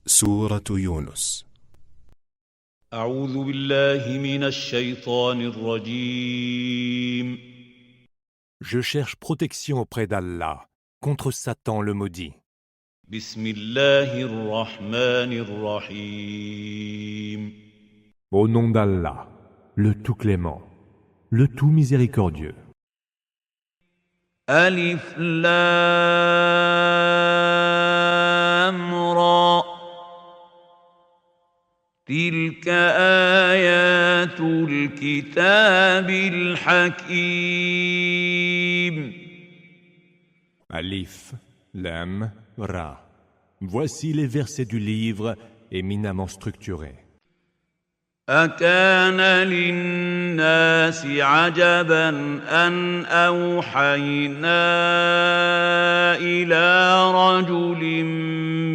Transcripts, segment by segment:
سورة يونس. أعوذ بالله من الشيطان الرجيم. Je cherche protection auprès d'Allah contre Satan le maudit. بسم الله الرحمن الرحيم. Au nom d'Allah, le tout clément, le tout miséricordieux. ألف لام را تلك آيات الكتاب الحكيم. Alif, Lam, Ra. Voici les versets du livre éminemment structurés. أكان للناس عجبا أن أوحينا إلى رجل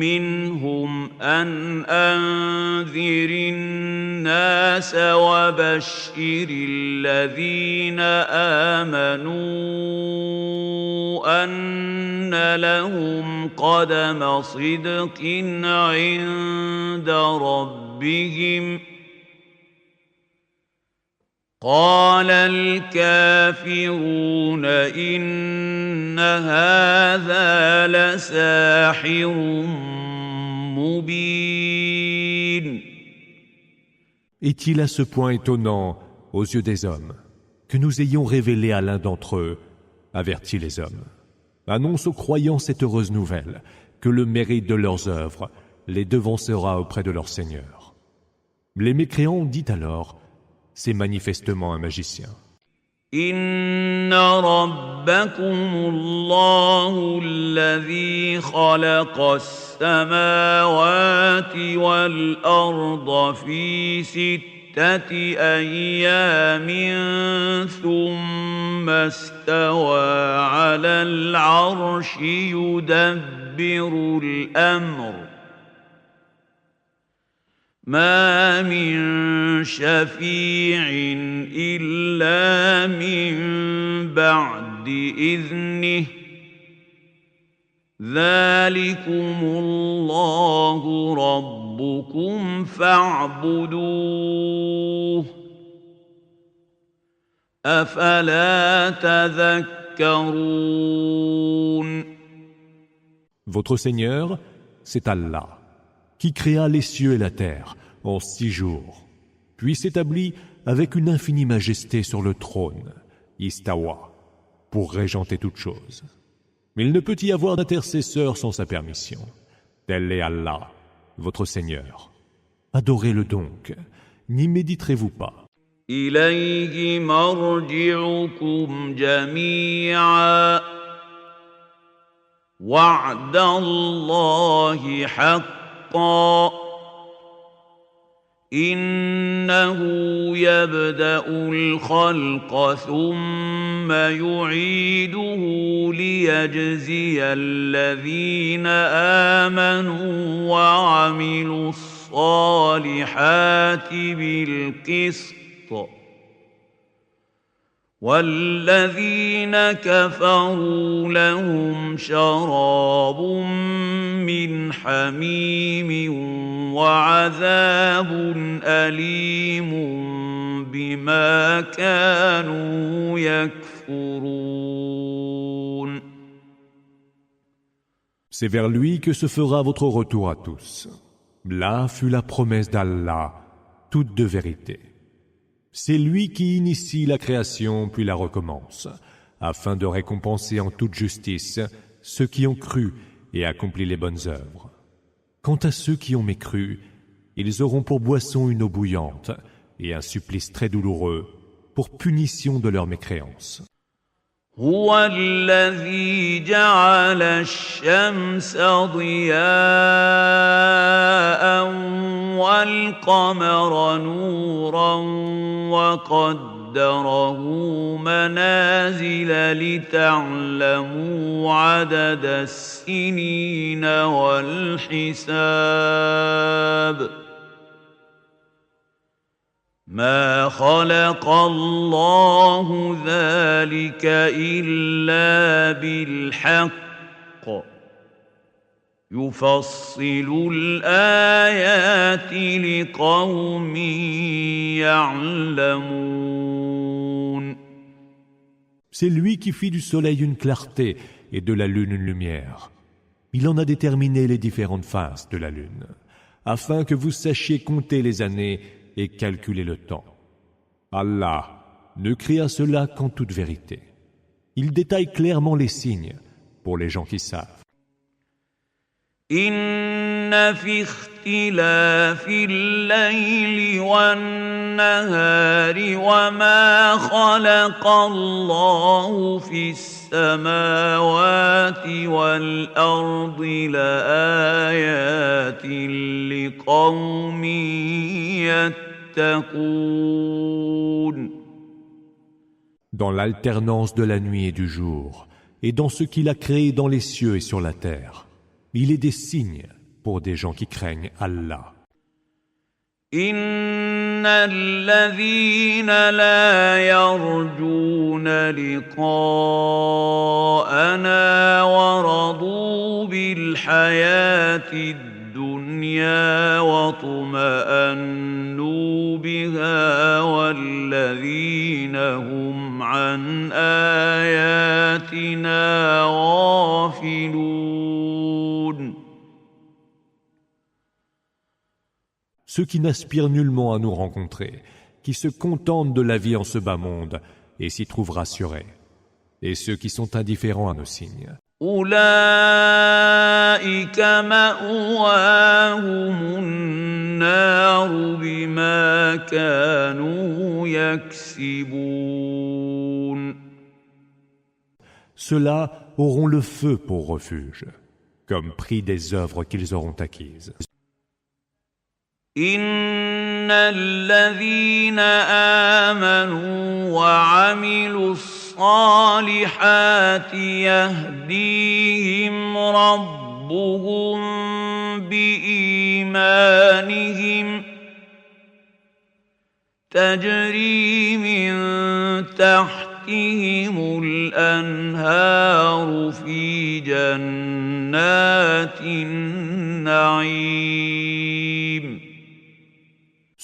منهم أن أنذر الناس وبشر الذين آمنوا أن لهم قدم صدق عند ربهم. قال الكافرون إن هذا لساحر مبين. Est-il à ce point étonnant aux yeux des hommes que nous ayons révélé à l'un d'entre eux, avertis les hommes, annonce aux croyants cette heureuse nouvelle, que le mérite de leurs œuvres les devancera auprès de leur Seigneur. Les mécréants dit alors: c'est manifestement un magicien. Inna rabbakumullahu alladhi khalaqa as-samawati wal arda fi sittati ayyamin thumma istawa 'ala al-'arshi yudabbiru al-amr. ما من شفيع إلا من بعد إذنه ذلكم الله ربكم فاعبدوه أفلا تذكرون. Votre Seigneur, c'est Allah, qui créa les cieux et la terre en 6 jours, puis s'établit avec une infinie majesté sur le trône, Istawa, pour régenter toutes choses. Mais il ne peut y avoir d'intercesseur sans sa permission. Tel est Allah, votre Seigneur. Adorez-le donc, n'y méditerez-vous pas. إليه مرجعكم جميعا وعد الله حقا إنه يبدأ الخلق ثم يعيده ليجزي الذين آمنوا وعملوا الصالحات بالقسط والذين كفروا لهم شراب من حميم وعذاب أليم بما كانوا يكفرون. C'est vers lui que se fera votre retour à tous. Là fut la promesse d'Allah, toute de vérité. C'est lui qui initie la création puis la recommence, afin de récompenser en toute justice ceux qui ont cru et accompli les bonnes œuvres. Quant à ceux qui ont mécru, ils auront pour boisson une eau bouillante et un supplice très douloureux pour punition de leur mécréance. هو الذي جعل الشمس ضياء والقمر نورا وقدره منازل لتعلموا عدد السنين والحساب. ما خلق الله ذلك إلا بالحق يفصل الآيات لقوم يعلمون. C'est lui qui fit du soleil une clarté et de la lune une lumière. Il en a déterminé les différentes phases de la lune, afin que vous sachiez compter les années et calculer le temps. Allah ne créa cela qu'en toute vérité. Il détaille clairement les signes pour les gens qui savent. إن في اختلاف الليل والنهار وما خلق الله في السماوات والأرض لآيات لقوم يتقون. Dans l'alternance de la nuit et du jour, et dans ce qu'il a créé dans les cieux et sur la terre, il est des signes pour des gens qui craignent Allah. إن الذين لا يرجون لقاءنا ورضوا بالحياة الدنيا واطمأنوا بها والذين هم عن آياتنا غافلون. Ceux qui n'aspirent nullement à nous rencontrer, qui se contentent de la vie en ce bas monde et s'y trouvent rassurés, et ceux qui sont indifférents à nos signes. أولئك مأواهم النار بما كانوا يكسبون. Ceux-là auront le feu pour refuge, comme prix des œuvres qu'ils auront acquises. إن الذين آمنوا وعملوا الصالحات يهديهم ربهم بإيمانهم تجري من تحتهم الأنهار في جنات النعيم.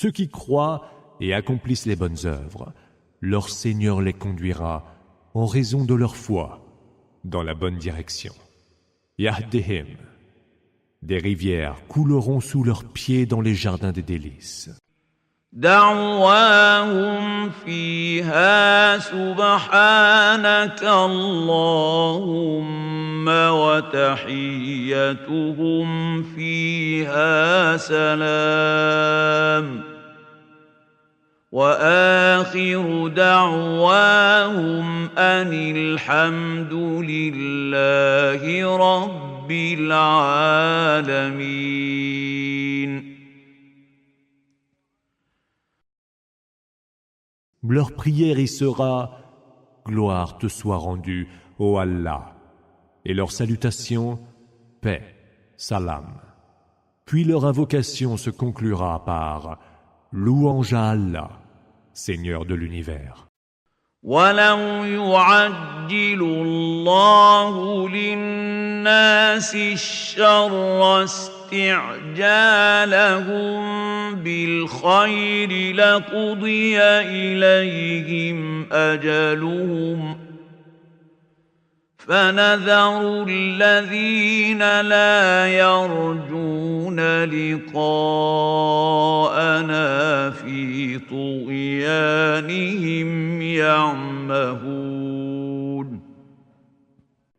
Ceux qui croient et accomplissent les bonnes œuvres, leur Seigneur les conduira en raison de leur foi dans la bonne direction. Yahdihim, des rivières couleront sous leurs pieds dans les jardins des délices. دعواهم فيها سبحانك اللهم وتحيتهم فيها سلام وآخر دعواهم أن الحمد لله رب العالمين. Leur prière y sera « Gloire te soit rendue, ô Allah » et leur salutation « Paix, salam ». Puis leur invocation se conclura par « Louange à Allah, Seigneur de l'univers ». ولو يعجل الله للناس الشر استعجالهم بالخير لقضي إليهم أجلهم فنذر الذين لا يرجون لقاءنا في طغيانهم يعمهون.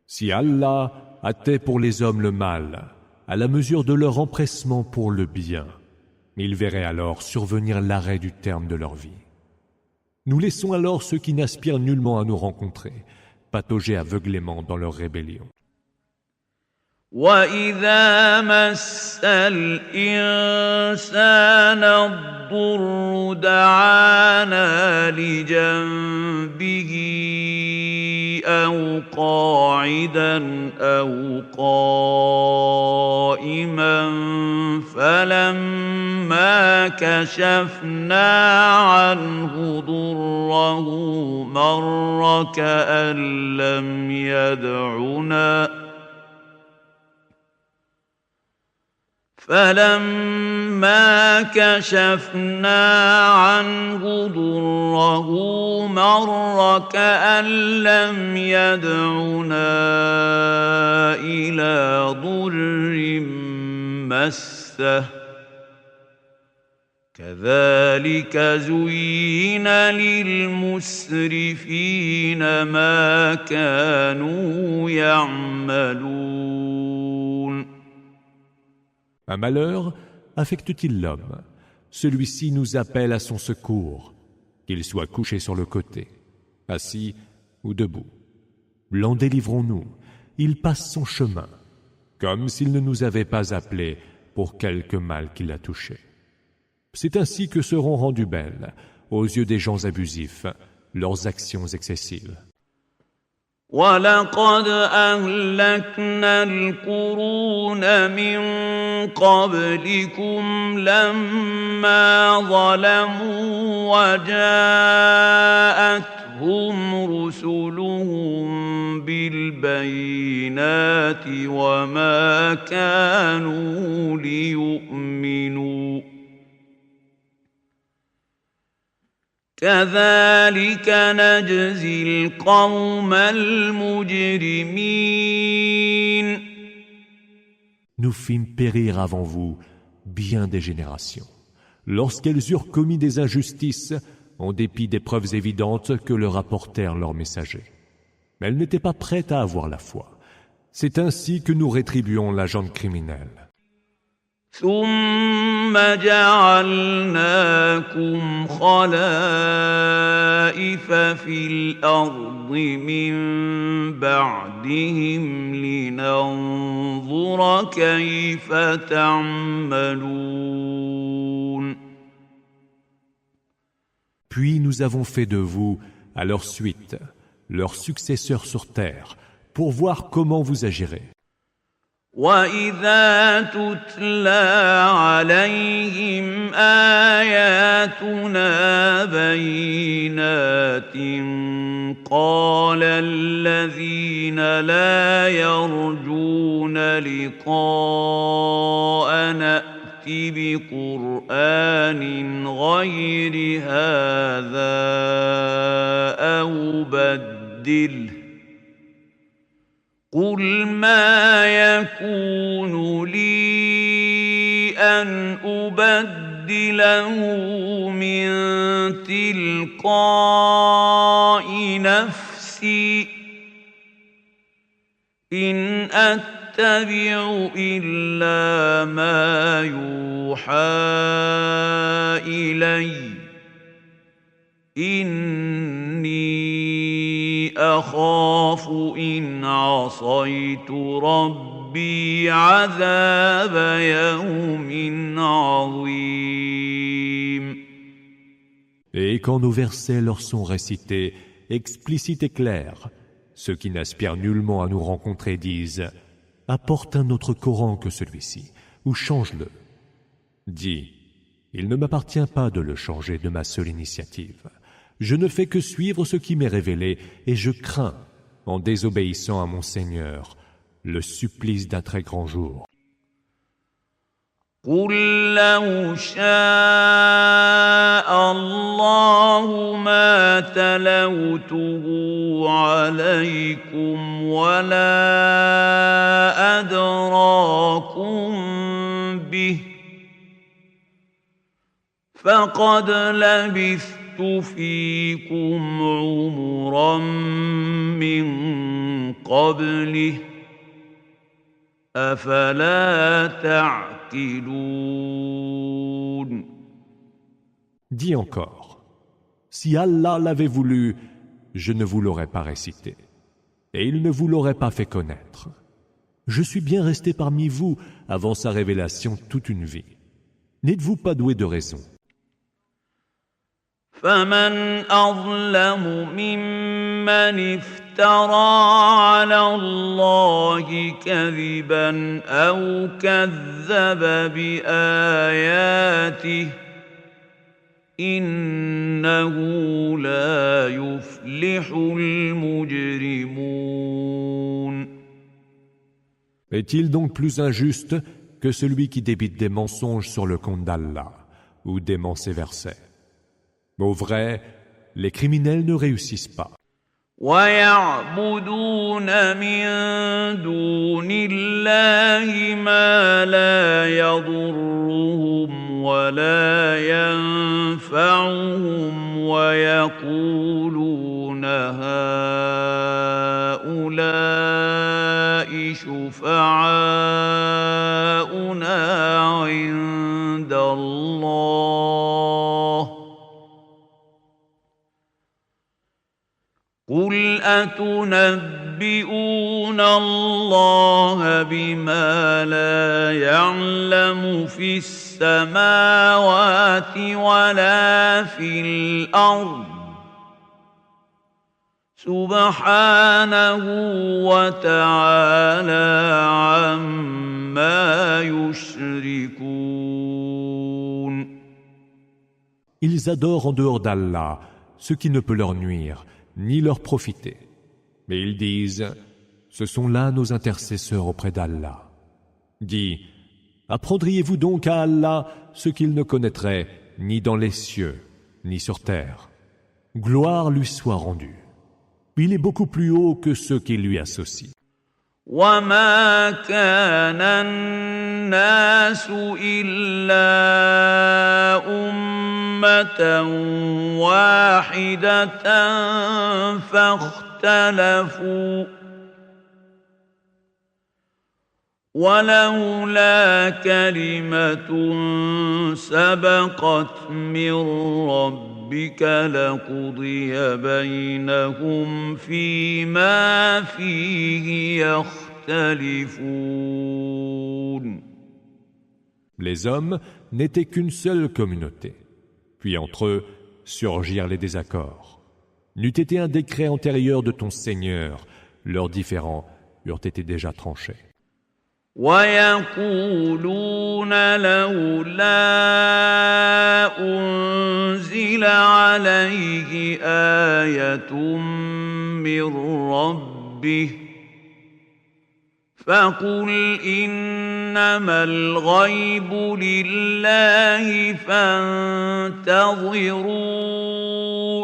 Si Allah hâtait pour les hommes le mal, à la mesure de leur empressement pour le bien, ils verraient alors survenir l'arrêt du terme de leur vie. Nous laissons alors ceux qui n'aspirent nullement à nous rencontrer patauger aveuglément dans leur rébellion. وَإِذَا مَسَّ الْإِنسَانَ الضُّرُّ دَعَانَا لِجَنبِهِ أَوْ قَاعِدًا أَوْ قَائِمًا فَلَمَّا كَشَفْنَا عَنْهُ ضُرَّهُ مَرَّ كَأَن لَّمْ يَدْعُنَا فلما كشفنا عنه ضره مر كأن لم يدعنا إلى ضر مسه كذلك زين للمسرفين ما كانوا يعملون. Un malheur affecte-t-il l'homme? Celui-ci nous appelle à son secours, qu'il soit couché sur le côté, assis ou debout. L'en délivrons-nous? Il passe son chemin, comme s'il ne nous avait pas appelés pour quelque mal qui l'a touché. C'est ainsi que seront rendues belles, aux yeux des gens abusifs, leurs actions excessives. وَلَقَدْ أَهْلَكْنَا الْقُرُونَ مِنْ قَبْلِكُمْ لَمَّا ظَلَمُوا وَجَاءَتْهُمْ رُسُلُهُم بِالْبَيِّنَاتِ وَمَا كَانُوا لِيُؤْمِنُوا كذلك نجزي القوم المجرمين. Nous fîmes périr avant vous bien des générations, lorsqu'elles eurent commis des injustices, en dépit des preuves évidentes que leur apportèrent leurs messagers. Mais elles n'étaient pas prêtes à avoir la foi. C'est ainsi que nous rétribuons la gente criminelle. ثم جعلناكم خلائف في الأرض من بعدهم لننظر كيف تعملون. Puis nous avons fait de vous, à leur suite, leurs successeurs sur terre, pour voir comment vous agirez. وَإِذَا تُتْلَى عَلَيْهِمْ آيَاتُنَا بَيِّنَاتٍ قَالَ الَّذِينَ لَا يَرْجُونَ لِقَاءَنَا ائْتِ بِقُرْآنٍ غَيْرِ هَذَا أَوْ بَدِّلْهُ قُلْ مَا يَكُونُ لِي أَنْ أُبَدِّلَهُ مِنْ تِلْقَاءِ نَفْسِي إِنْ أَتَّبِعُ إِلَّا مَا يُوحَى إِلَيَّ إِنِّي أخاف إن عصيت ربي عذاب يوم عظيم. Et quand nos versets leur sont récités, explicites et clairs, ceux qui n'aspirent nullement à nous rencontrer disent « Apporte un autre Coran que celui-ci, ou change-le. » Dis « Il ne m'appartient pas de le changer de ma seule initiative. » Je ne fais que suivre ce qui m'est révélé et je crains, en désobéissant à mon Seigneur, le supplice d'un très grand jour. قُلْ لَوْ شَاءَ اللَّهُ مَا تَلَوْتُهُ عَلَيْكُمْ وَلَا أَدْرَاكُمْ بِهِ فَقَدْ لَبِثْتُ فيكم عمرا من قبله أفلا تعقلون. Dis encore, si Allah l'avait voulu, je ne vous l'aurais pas récité, et il ne vous l'aurait pas fait connaître. Je suis bien resté parmi vous avant sa révélation toute une vie. N'êtes-vous pas doué de raison? فمن أظلم ممن افترى على الله كذبا أو كذب بآياته إنه لا يفلح المجرمون. Est-il donc plus injuste que celui qui débite des mensonges sur le compte d'Allah ou dément ses versets. Au vrai, les criminels ne réussissent pas. ويعبدون من دون الله ما لا يضرهم ولا ينفعهم ويقولون هؤلاء شفعاؤنا عند الله قل أتنبئون الله بما لا يعلم في السماوات ولا في الأرض سبحانه وتعالى عما يشركون. Ils adorent en dehors d'Allah ce qui ne peut leur nuire ni leur profiter. Mais ils disent, ce sont là nos intercesseurs auprès d'Allah. Dis, apprendriez-vous donc à Allah ce qu'il ne connaîtrait ni dans les cieux, ni sur terre. Gloire lui soit rendue. Il est beaucoup plus haut que ceux qui lui associent. وما كان الناس إلا أمة واحدة فاختلفوا ولولا كلمة سبقت من ربك لقضي بينهم فيما فيه يختلفون. Les hommes n'étaient qu'une seule communauté. Puis entre eux surgirent les désaccords. N'eût été un décret antérieur de ton Seigneur, leurs différends eurent été déjà tranchés. ويقولون لولا أنزل عليه آية من ربه فقل إنما الغيب لله فانتظروا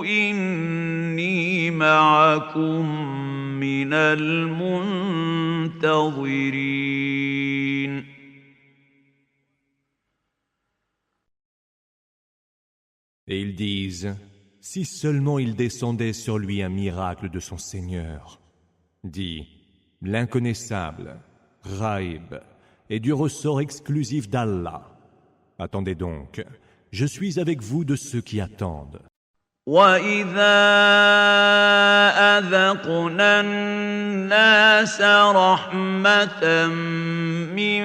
إني معكم من المنتظرين. Et ils disent, si seulement il descendait sur lui un miracle de son Seigneur. Dis, l'inconnaissable, Ghaib, est du ressort exclusif d'Allah. Attendez donc, je suis avec vous de ceux qui attendent. وَإِذَا أَذَقْنَا النَّاسَ رَحْمَةً مِّن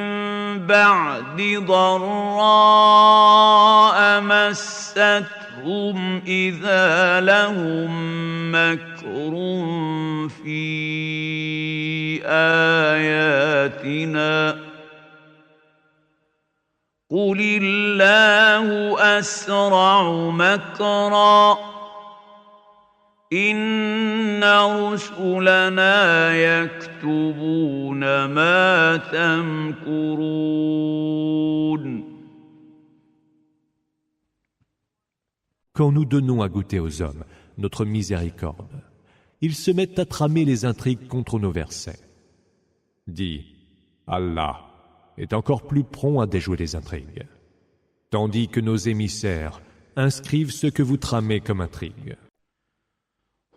بَعْدِ ضَرَّاءَ مَسَّتْهُمْ إِذَا لَهُم مَّكْرٌ فِي آيَاتِنَا قُلِ اللَّهُ أَسْرَعُ مَكْرًا إِنَّ رُسُلَنَا يَكْتُبُونَ مَا تَمْكُرُونَ. Quand nous donnons à goûter aux hommes notre miséricorde, ils se mettent à tramer les intrigues contre nos versets. Dis, Allah est encore plus prompt à déjouer les intrigues, tandis que nos émissaires inscrivent ce que vous tramez comme intrigue.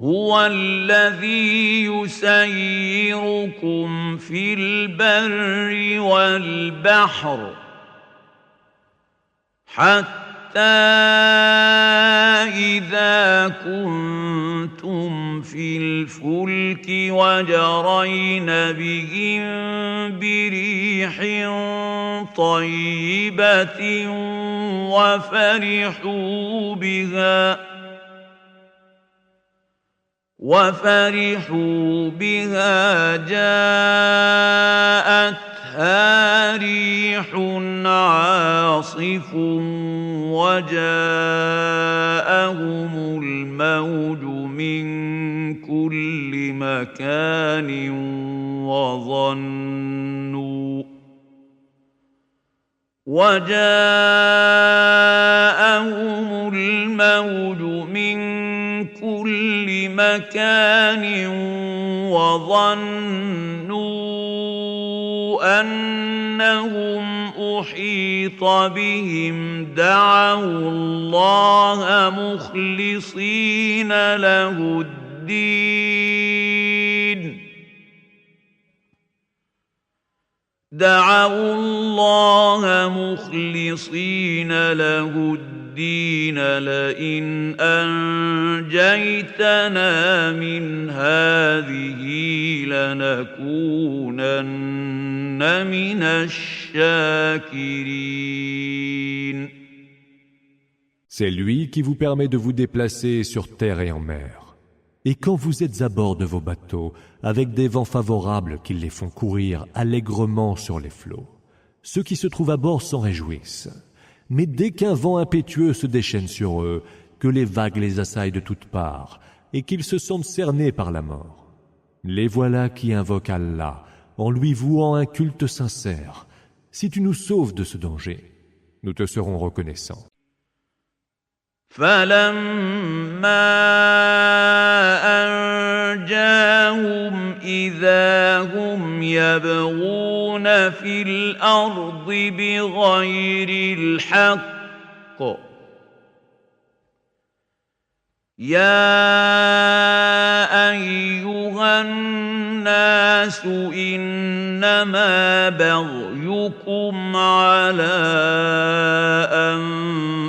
هو الذي يسيركم في البر والبحر حتى إذا كنتم في الفلك وجرين بهم بريح طيبة وفرحوا بها جاءتها ريح عاصف وجاءهم الموج من كل مكان وجاءهم الموج من كل مكان وظنوا أنهم أحيط بهم دعوا الله مخلصين له الدين لئن أنجيتنا من هذه لنكونن من الشاكرين. C'est lui qui vous permet de vous déplacer sur terre et en mer. Et quand vous êtes à bord de vos bateaux, avec des vents favorables qui les font courir allègrement sur les flots, ceux qui se trouvent à bord s'en réjouissent. Mais dès qu'un vent impétueux se déchaîne sur eux, que les vagues les assaillent de toutes parts, et qu'ils se sentent cernés par la mort, les voilà qui invoquent Allah en lui vouant un culte sincère. Si tu nous sauves de ce danger, nous te serons reconnaissants. فلما أنجاهم إذا هم يبغون في الأرض بغير الحق يا أيها الناس إنما بغيكم على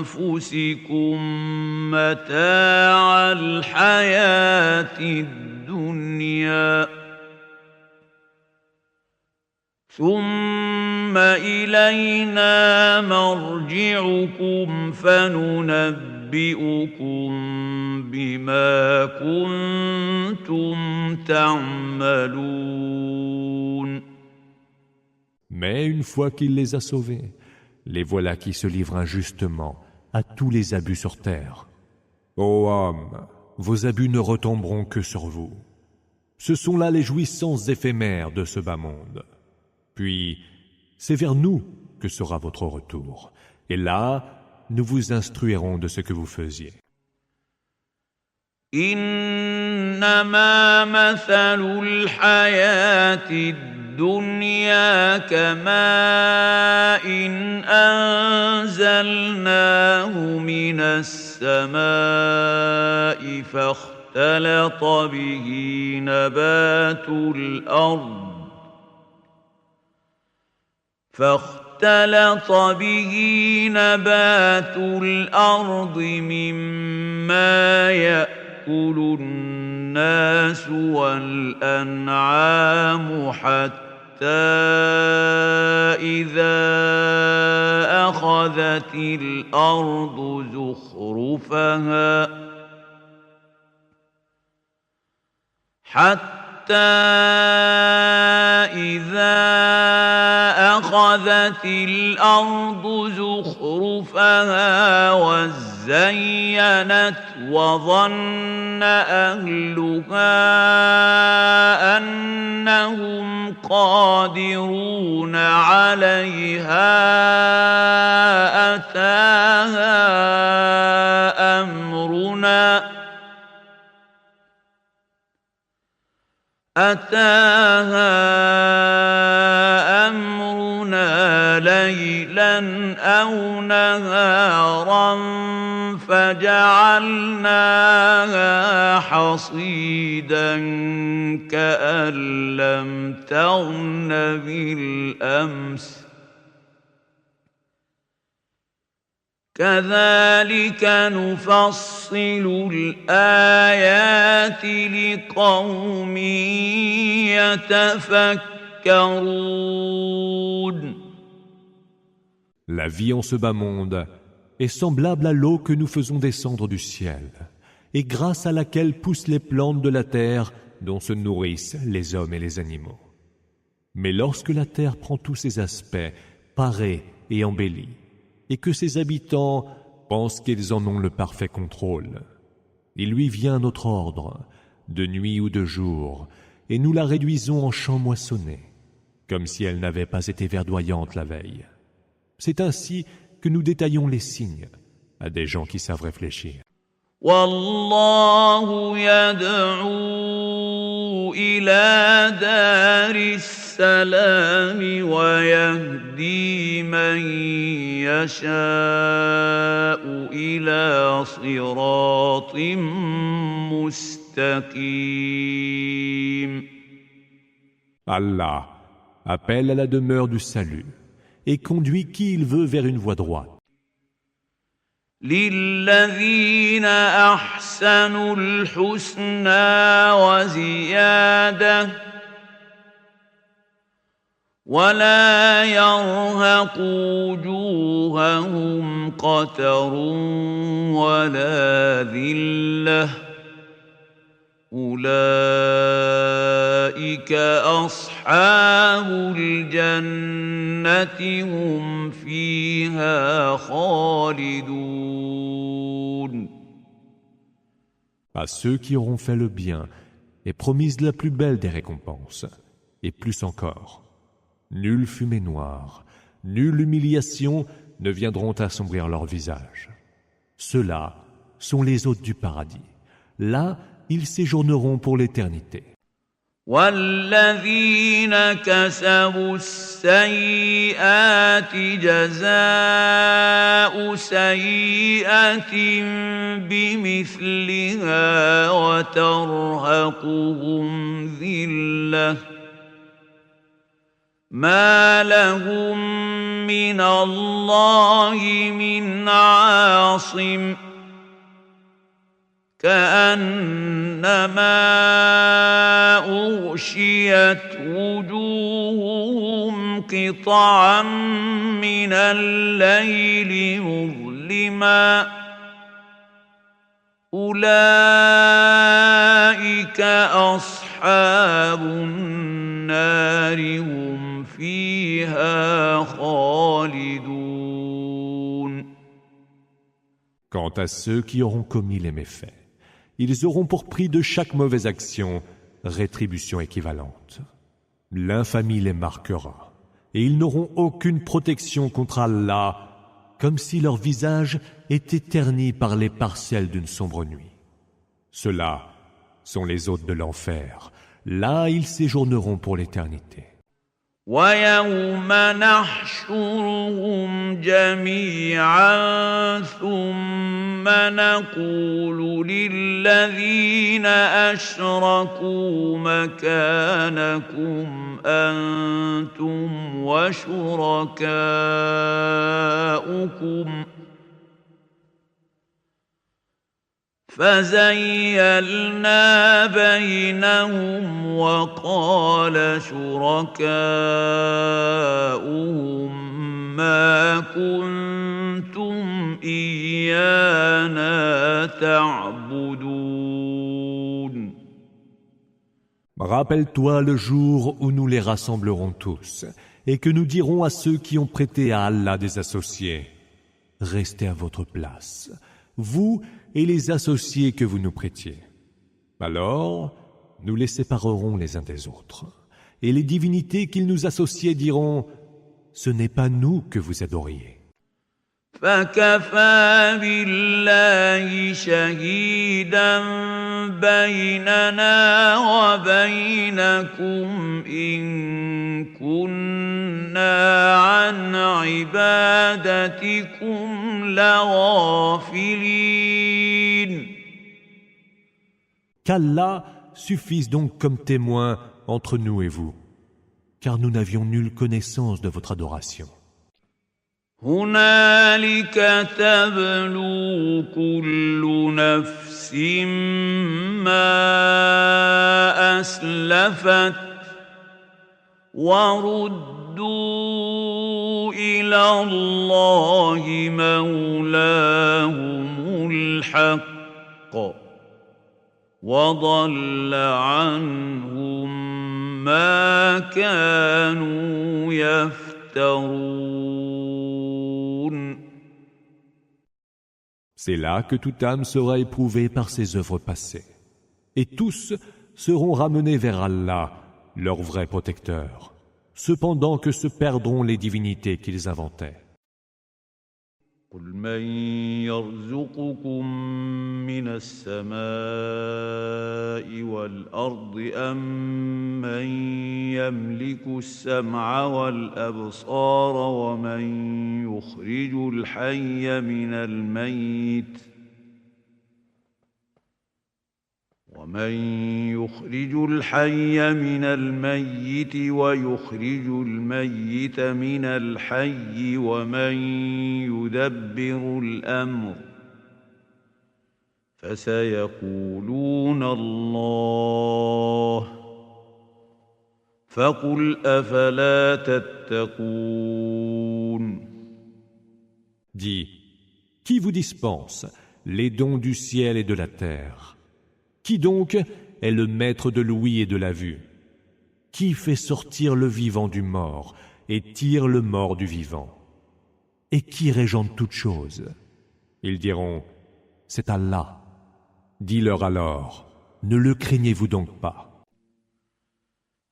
أنفسكم متاع الحياة الدنيا ثم إلينا مرجعكم فننبئكم بما كنتم تعملون. Mais une fois qu'il les a sauvés, les voilà qui se livrent injustement à tous les abus sur terre. Ô hommes, vos abus ne retomberont que sur vous. Ce sont là les jouissances éphémères de ce bas monde. Puis, c'est vers nous que sera votre retour. Et là, nous vous instruirons de ce que vous faisiez. إنما مثل الحياة الدنيا كماء أنزلناه من السماء فاختلط به نبات الأرض مما يأكل الناس والأنعام حتى إذا أخذت الأرض زخرفها وزينت وظن أهلها أنهم قادرون عليها أتاها أمرنا ليلا أو نهارا فجعلناها حصيدا كأن لم تغن بالأمس كذلك نفصل الآيات لقوم يتفكرون. La vie en ce bas monde est semblable à l'eau que nous faisons descendre du ciel, et grâce à laquelle poussent les plantes de la terre dont se nourrissent les hommes et les animaux. Mais lorsque la terre prend tous ses aspects, parée et embellie, et que ses habitants pensent qu'ils en ont le parfait contrôle, il lui vient notre ordre, de nuit ou de jour, et nous la réduisons en champs moissonnés, comme si elle n'avait pas été verdoyante la veille. C'est ainsi que nous détaillons les signes à des gens qui savent réfléchir. والله يدعو إلى دار السلام ويهدي من يشاء إلى صراط مستقيم. Allah appelle à la demeure du salut et conduit qui il veut vers une voie droite. للذين أحسنوا الحسنى وزيادة ولا يرهق وجوههم قتر ولا ذلة أولئك أصحاب الجنة هم فيها خالدون. À ceux qui auront fait le bien est promise la plus belle des récompenses, et plus encore. Nulle fumée noire, nulle humiliation ne viendront assombrir leur visage. Ceux-là sont les hôtes du paradis. Là, ils séjourneront pour l'éternité. والذين كسبوا السيئات جزاء سيئة بمثلها وترهقهم ذلة ما لهم من الله من عاصم كأنما أغشيت وجوههم قطعا من الليل مظلما أولئك أصحاب النار هم فيها خالدون. Quant à ceux qui auront commis les méfaits, ils auront pour prix de chaque mauvaise action rétribution équivalente. L'infamie les marquera, et ils n'auront aucune protection contre Allah, comme si leur visage était terni par les parcelles d'une sombre nuit. Ceux-là sont les hôtes de l'enfer. Là, ils séjourneront pour l'éternité. ويوم نحشرهم جميعا ثم نقول للذين أشركوا مكانكم أنتم وشركاؤكم فزيلنا بينهم وقال شركاؤهم ما كنتم إيانا تعبدون. Rappelle-toi le jour où nous les rassemblerons tous et que nous dirons à ceux qui ont prêté à Allah des associés: restez à votre place, vous et les associés que vous nous prêtiez. Alors, nous les séparerons les uns des autres. Et les divinités qu'ils nous associaient diront: ce n'est pas nous que vous adoriez. فكفى بالله شهيدا بيننا وبينكم إن كنا عن عبادتكم لغافلين. Qu'Allah suffise donc comme témoin entre nous et vous, car nous n'avions nulle connaissance de votre adoration. هنالك تبلو كل نفس ما أسلفت وردوا إلى الله مولاهم الحق وضل عنهم ما كانوا يفترون. C'est là que toute âme sera éprouvée par ses œuvres passées. Et tous seront ramenés vers Allah, leur vrai protecteur, cependant que se perdront les divinités qu'ils inventaient. قل من يرزقكم من السماء والأرض أم من يملك السمع والأبصار ومن يخرج الحي من الميت ويخرج الميت من الحي ومن يدبر الأمر فسيقولون الله فقل أفلا تتقون. Dis, qui vous dispense les dons du ciel et de la terre? Qui donc est le maître de l'ouïe et de la vue? Qui fait sortir le vivant du mort et tire le mort du vivant? Et qui régente toutes choses? Ils diront, c'est Allah. Dis-leur alors, ne le craignez-vous donc pas?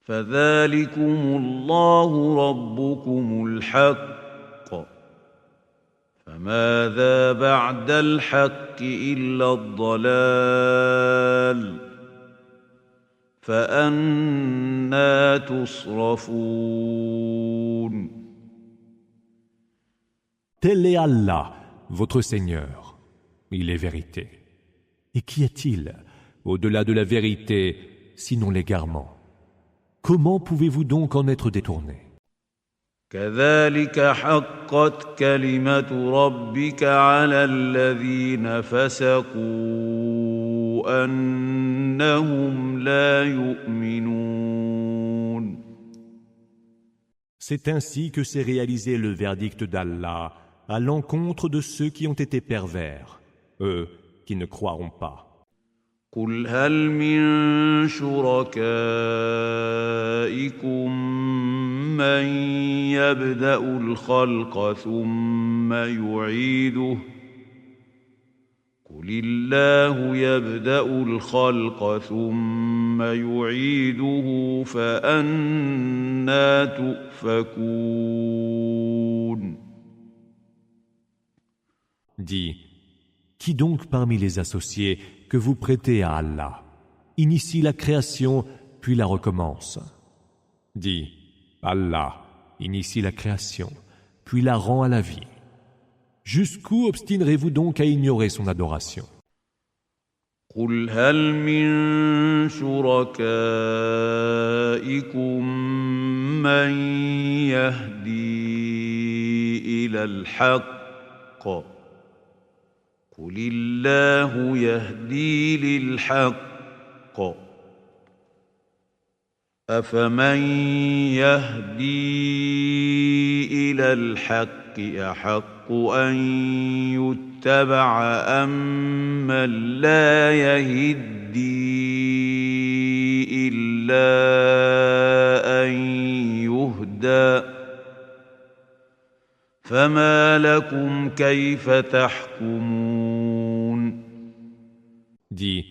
فذلكم الله ربكم الحق فماذا بعد الحق إلا الضلال فأنى تصرفون. Tel est Allah, votre Seigneur. Il est vérité. Et qu'y a-t-il au-delà de la vérité, sinon l'égarement? Comment pouvez-vous donc en être détournés? كذلك حقت كلمة ربك على الذين فسقوا أنهم لا يؤمنون. C'est ainsi que s'est réalisé le verdict d'Allah à l'encontre de ceux qui ont été pervers, eux qui ne croiront pas. قل هل من شركائكم من يبدأ الخلق ثم يعيده قل الله يبدأ الخلق ثم يعيده فأنى تؤفكون. Dis, qui donc parmi les associés que vous prêtez à Allah initie la création puis la recommence? Dis, Allah initie la création puis la rend à la vie. Jusqu'où obstinerez-vous donc à ignorer son adoration? قل هل من شركائكم من يهدي إلى الحق قل الله يهدي للحق أفمن يهدي إلى الحق أحق أن يتبع أمن لا يهدي إلا أن يهدى فما لكم كيف تحكمون. Dis,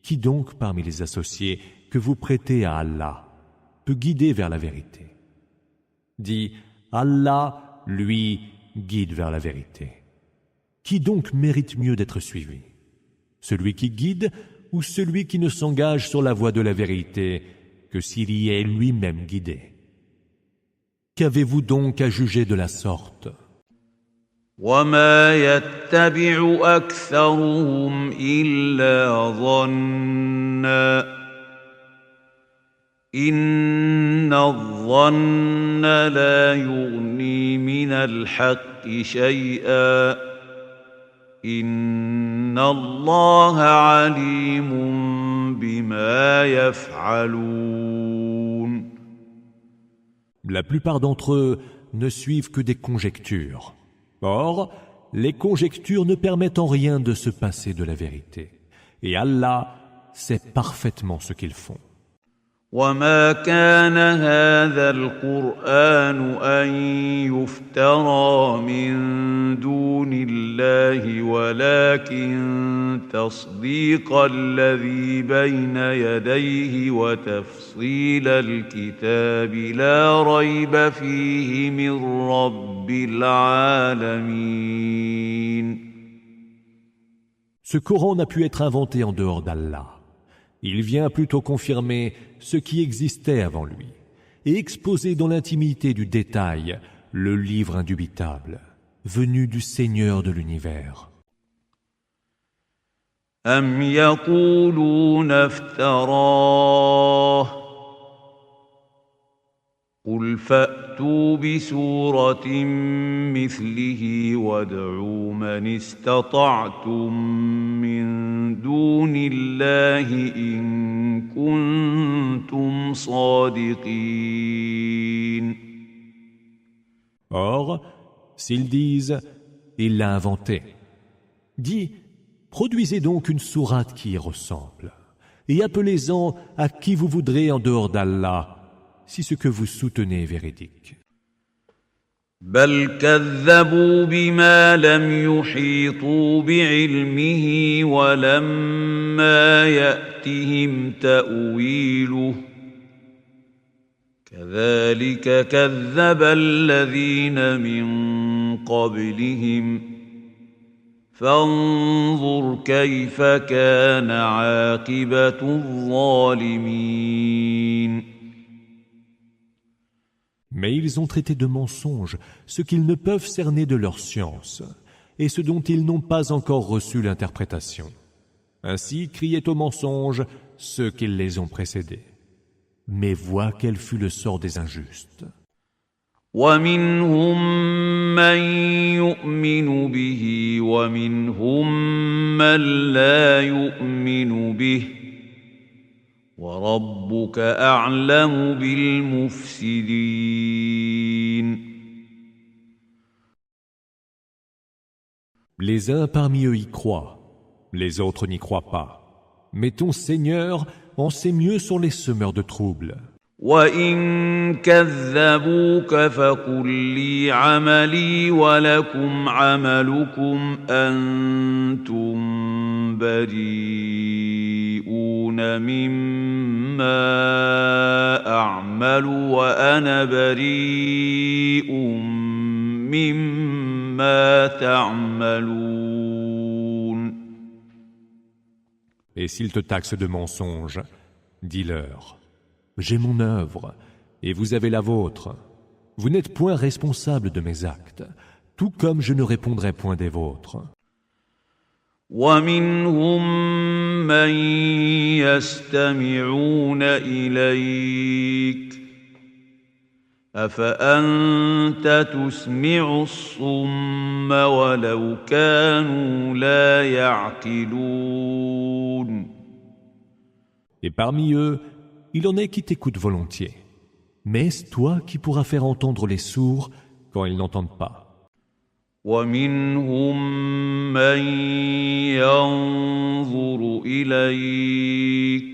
qui donc parmi les associés que vous prêtez à Allah peut guider vers la vérité? Dis, Allah, lui, guide vers la vérité. Qui donc mérite mieux d'être suivi? Celui qui guide ou celui qui ne s'engage sur la voie de la vérité que s'il y est lui-même guidé? Qu'avez-vous donc à juger de la sorte? وما يتبع أكثرهم إلا ظنا إن الظن لا يغني من الحق شيئا إن الله عليم بما يفعلون. La plupart d'entre eux ne suivent que des conjectures. Or, les conjectures ne permettent en rien de se passer de la vérité. Et Allah sait parfaitement ce qu'ils font. وما كان هذا القرآن أن يفترى من دون الله ولكن تصديق الذي بين يديه وتفصيل الكتاب لا ريب فيه من رب العالمين. Ce Coran n'a pu être inventé en dehors d'Allah. Il vient plutôt confirmer ce qui existait avant lui et exposer dans l'intimité du détail le livre indubitable, venu du Seigneur de l'univers. أم يقولون افتراه قل فأتوا بسورة مثله وادعوا من استطعتم من دون الله إن كنتم صادقين. Or, s'ils disent « Il l'a inventé », dis « Produisez donc une sourate qui y ressemble, et appelez-en à qui vous voudrez en dehors d'Allah, si ce que vous soutenez est véridique. » بل كذبوا بما لم يحيطوا بعلمه ولما يأتهم تأويله كذلك كذب الذين من قبلهم فانظر كيف كان عاقبة الظالمين. Mais ils ont traité de mensonge ce qu'ils ne peuvent cerner de leur science et ce dont ils n'ont pas encore reçu l'interprétation. Ainsi criaient au mensonge ceux qui les ont précédés. Mais vois quel fut le sort des injustes. وَمِنْهُمْ مَنْ يُؤْمِنُ بِهِ وَمِنْهُمْ مَنْ لَا يُؤْمِنُ بِهِ وَرَبُّكَ أَعْلَمُ بِالْمُفْسِدِينَ. Les uns parmi eux y croient, les autres n'y croient pas. Mais ton Seigneur en sait mieux sur les semeurs de troubles. وَإِن كَذَّبُوكَ فَقُل لِّي عَمَلِي وَلَكُمْ عَمَلُكُمْ أَنتُم بَرِيئُونَ مِمَّا أَعْمَلُ وَأَنَا بَرِيءٌ مِّمَّا تَعْمَلُونَ. Et s'ils te taxent de mensonge, dis-leur: J'ai mon œuvre, et vous avez la vôtre. Vous n'êtes point responsable de mes actes, tout comme je ne répondrai point des vôtres. وَمِنْهُمْ مَنْ يَسْتَمِعُونَ إِلَيْكَ أَفَأَنْتَ تُسْمِعُ الصُّمَّ وَلَوْ كَانُوا لَا يَعْقِلُونَ. Et parmi eux, il en est qui t'écoutent volontiers. Mais est-ce toi qui pourras faire entendre les sourds quand ils n'entendent pas? وَمِنْهُمْ مَنْ يَنْظُرُ إِلَيْكَ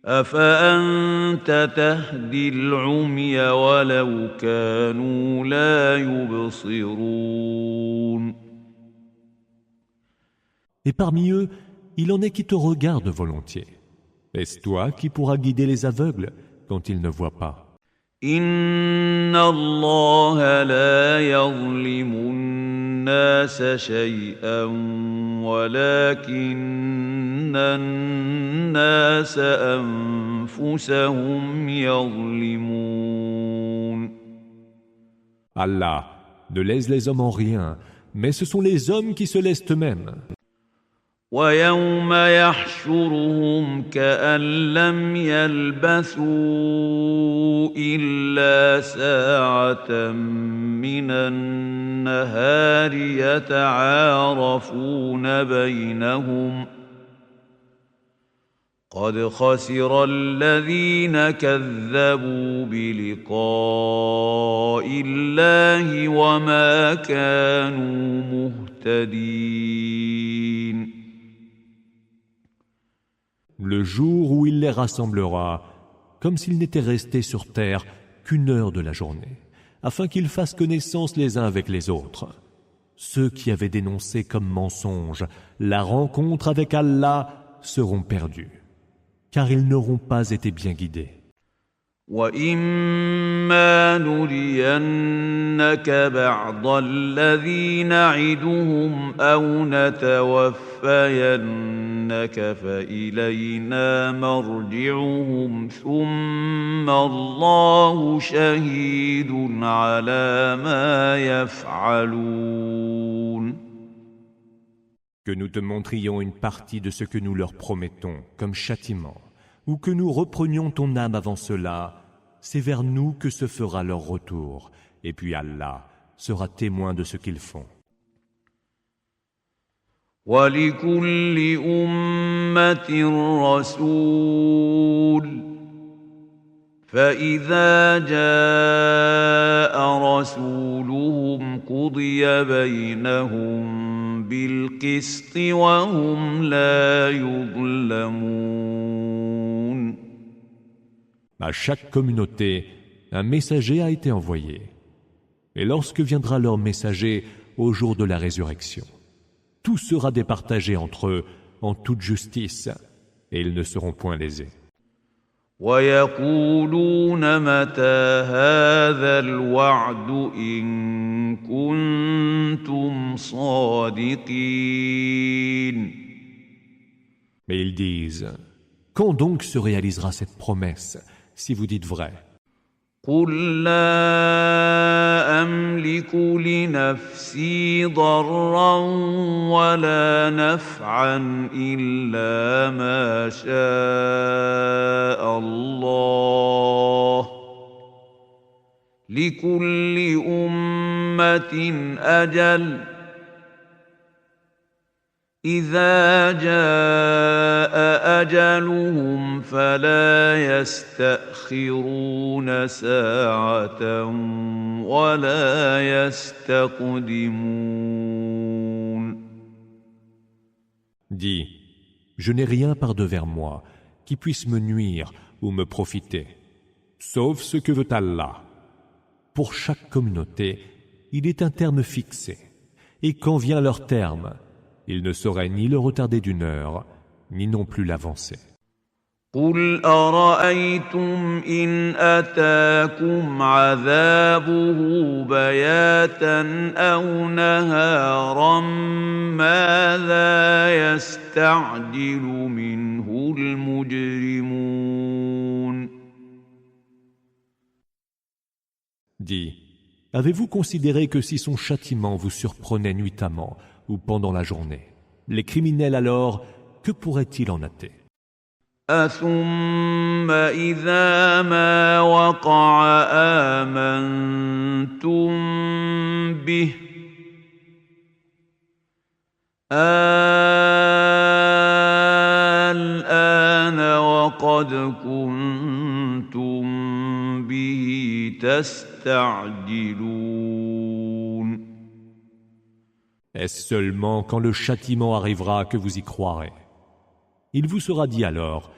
أَفَأَنْتَ تَهْدِي الْعُمْيَ وَلَوْ كَانُوا لَا يُبْصِرُونَ. Et parmi eux, il en est qui te regardent volontiers. Est-ce toi qui pourras guider les aveugles quand ils ne voient pas? إِنَّ اللَّهَ لَا يَظْلِمُ النَّاسَ شَيْئًا وَلَكِنَّ النَّاسَ أَنفُسَهُمْ يَظْلِمُونَ. Allah ne lèse les hommes en rien, mais ce sont les hommes qui se lèsent eux-mêmes. وَيَوْمَ يَحْشُرُهُمْ كَأَن لَّمْ يَلْبَثُوا إِلَّا سَاعَةً مِّنَ النَّهَارِ يَتَعَارَفُونَ بَيْنَهُمْ قَدْ خَسِرَ الَّذِينَ كَذَّبُوا بِلِقَاءِ اللَّهِ وَمَا كَانُوا مُهْتَدِينَ. Le jour où il les rassemblera, comme s'ils n'étaient restés sur terre qu'une heure de la journée, afin qu'ils fassent connaissance les uns avec les autres. Ceux qui avaient dénoncé comme mensonge la rencontre avec Allah seront perdus, car ils n'auront pas été bien guidés. وَإِمَّا نُرِيَنَّكَ بَعْضَ الَّذِي نَعِدُهُمْ أَوْ نَتَوَفَّيَنَّكَ فَإِلَيْنَا مَرْجِعُهُمْ ثُمَّ اللَّهُ شَهِيدٌ عَلَى مَا يَفْعَلُونَ. Que nous te montrions une partie de ce que nous leur promettons comme châtiment, ou que nous reprenions ton âme avant cela, c'est vers nous que se fera leur retour, et puis Allah sera témoin de ce qu'ils font. وَلِكُلِّ أُمَّةٍ رَّسُولٌ فَإِذَا جَاءَ رَسُولُهُمْ قُضِيَ بَيْنَهُم بِالْقِسْطِ وَهُمْ لَا يُظْلَمُونَ. À chaque communauté, un messager a été envoyé. Et lorsque viendra leur messager au jour de la résurrection, tout sera départagé entre eux en toute justice, et ils ne seront point lésés. وَيَقُولُونَ مَتَى هَذَا الْوَعْدُ إِن كُنتُمْ صَادِقِينَ. Mais ils disent, quand donc se réalisera cette promesse, si vous dites vrai? قُل لَّا أَمْلِكُ لِنَفْسِي ضَرًّا وَلَا نَفْعًا إِلَّا مَا شَاءَ اللَّهُ لِكُلِّ أُمَّةٍ أَجَلٌ إِذَا جَاءَ أَجَلُهُمْ فَلَا يَسْتَأْخِرُونَ سَاعَةً وَلَا يَسْتَقْدِمُونَ. Dis, je n'ai rien par devers moi qui puisse me nuire ou me profiter, sauf ce que veut Allah. Pour chaque communauté, il est un terme fixé, et quand vient leur terme, il ne saurait ni le retarder d'une heure, ni non plus l'avancer. قُلْ أَرَأَيْتُمْ إِنْ أَتَاكُمْ عَذَابُهُ بَيَاتًا أَوْ نَهَارًا مَاذَا يَسْتَعْجِلُ مِنْهُ الْمُجْرِمُونَ. Dis, avez-vous considéré que si son châtiment vous surprenait nuitamment ou pendant la journée, les criminels alors, que pourraient-ils en hâter? أَثُمَّ إِذَا مَا وَقَعَ آمَنْتُمْ بِهِ الْآنَ وَقَدْ كُنْتُمْ بِهِ تَسْتَعْجِلُونَ. Est-ce seulement quand le châtiment arrivera que vous y croirez? Il vous sera dit alors,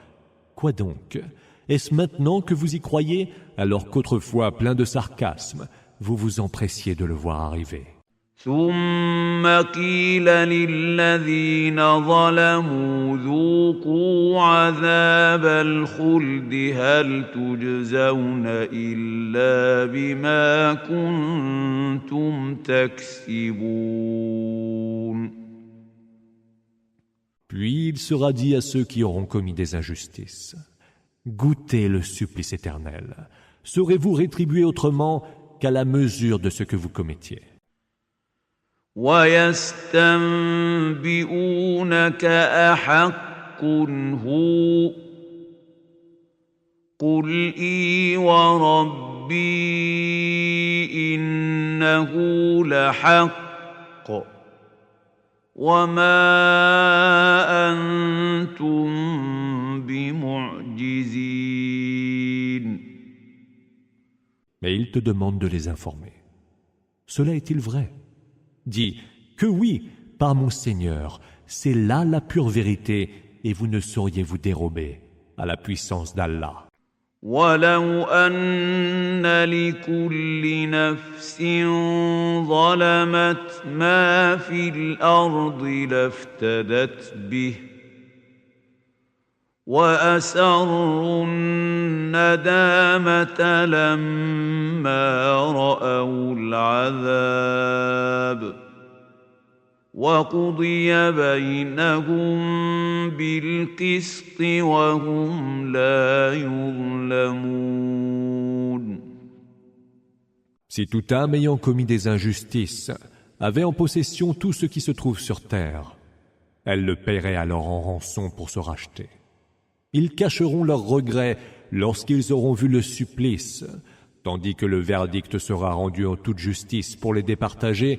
quoi donc? Est-ce maintenant que vous y croyez, alors qu'autrefois, plein de sarcasme, vous vous empressiez de le voir arriver? ثُمَّ قِيلَ لِلَّذِينَ ظَلَمُوا ذُوقُوا عَذَابَ الْخُلْدِ هَلْ تُجْزَوْنَ إِلَّا بِمَا كُنتُمْ تَكْسِبُونَ. Puis il sera dit à ceux qui auront commis des injustices, goûtez le supplice éternel. Serez-vous rétribués autrement qu'à la mesure de ce que vous commettiez? وَيَسْتَنبِئُونَكَ أَحَقٌّ هُوَ قُلْ إِي وَرَبِّي إِنَّهُ لَحَقٌّ وَمَا أَنْتُمْ بِمُعْجِزِينَ. Mais il te demande de les informer. Cela est-il vrai? Dis que oui, par mon Seigneur, c'est là la pure vérité et vous ne sauriez vous dérober à la puissance d'Allah. وَلَوْ أَنَّ لِكُلِّ نَفْسٍ ظَلَمَتْ مَا فِي الْأَرْضِ لَافْتَدَتْ بِهِ وأسروا الندامة لما رأوا العذاب وقضي بينهم بالقسط وهم لا يظلمون. Si toute âme ayant commis des injustices avait en possession tout ce qui se trouve sur terre, elle le paierait alors en rançon pour se racheter. Ils cacheront leurs regrets lorsqu'ils auront vu le supplice, tandis que le verdict sera rendu en toute justice pour les départager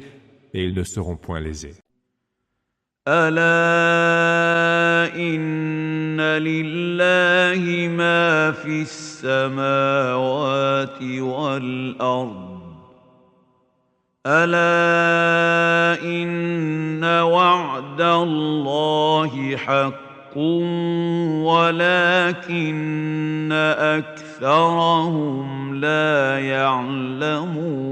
et ils ne seront point lésés. ألا إن لله ما في السماوات والأرض ألا إن وعد الله حق ولكن أكثرهم لا يعلمون.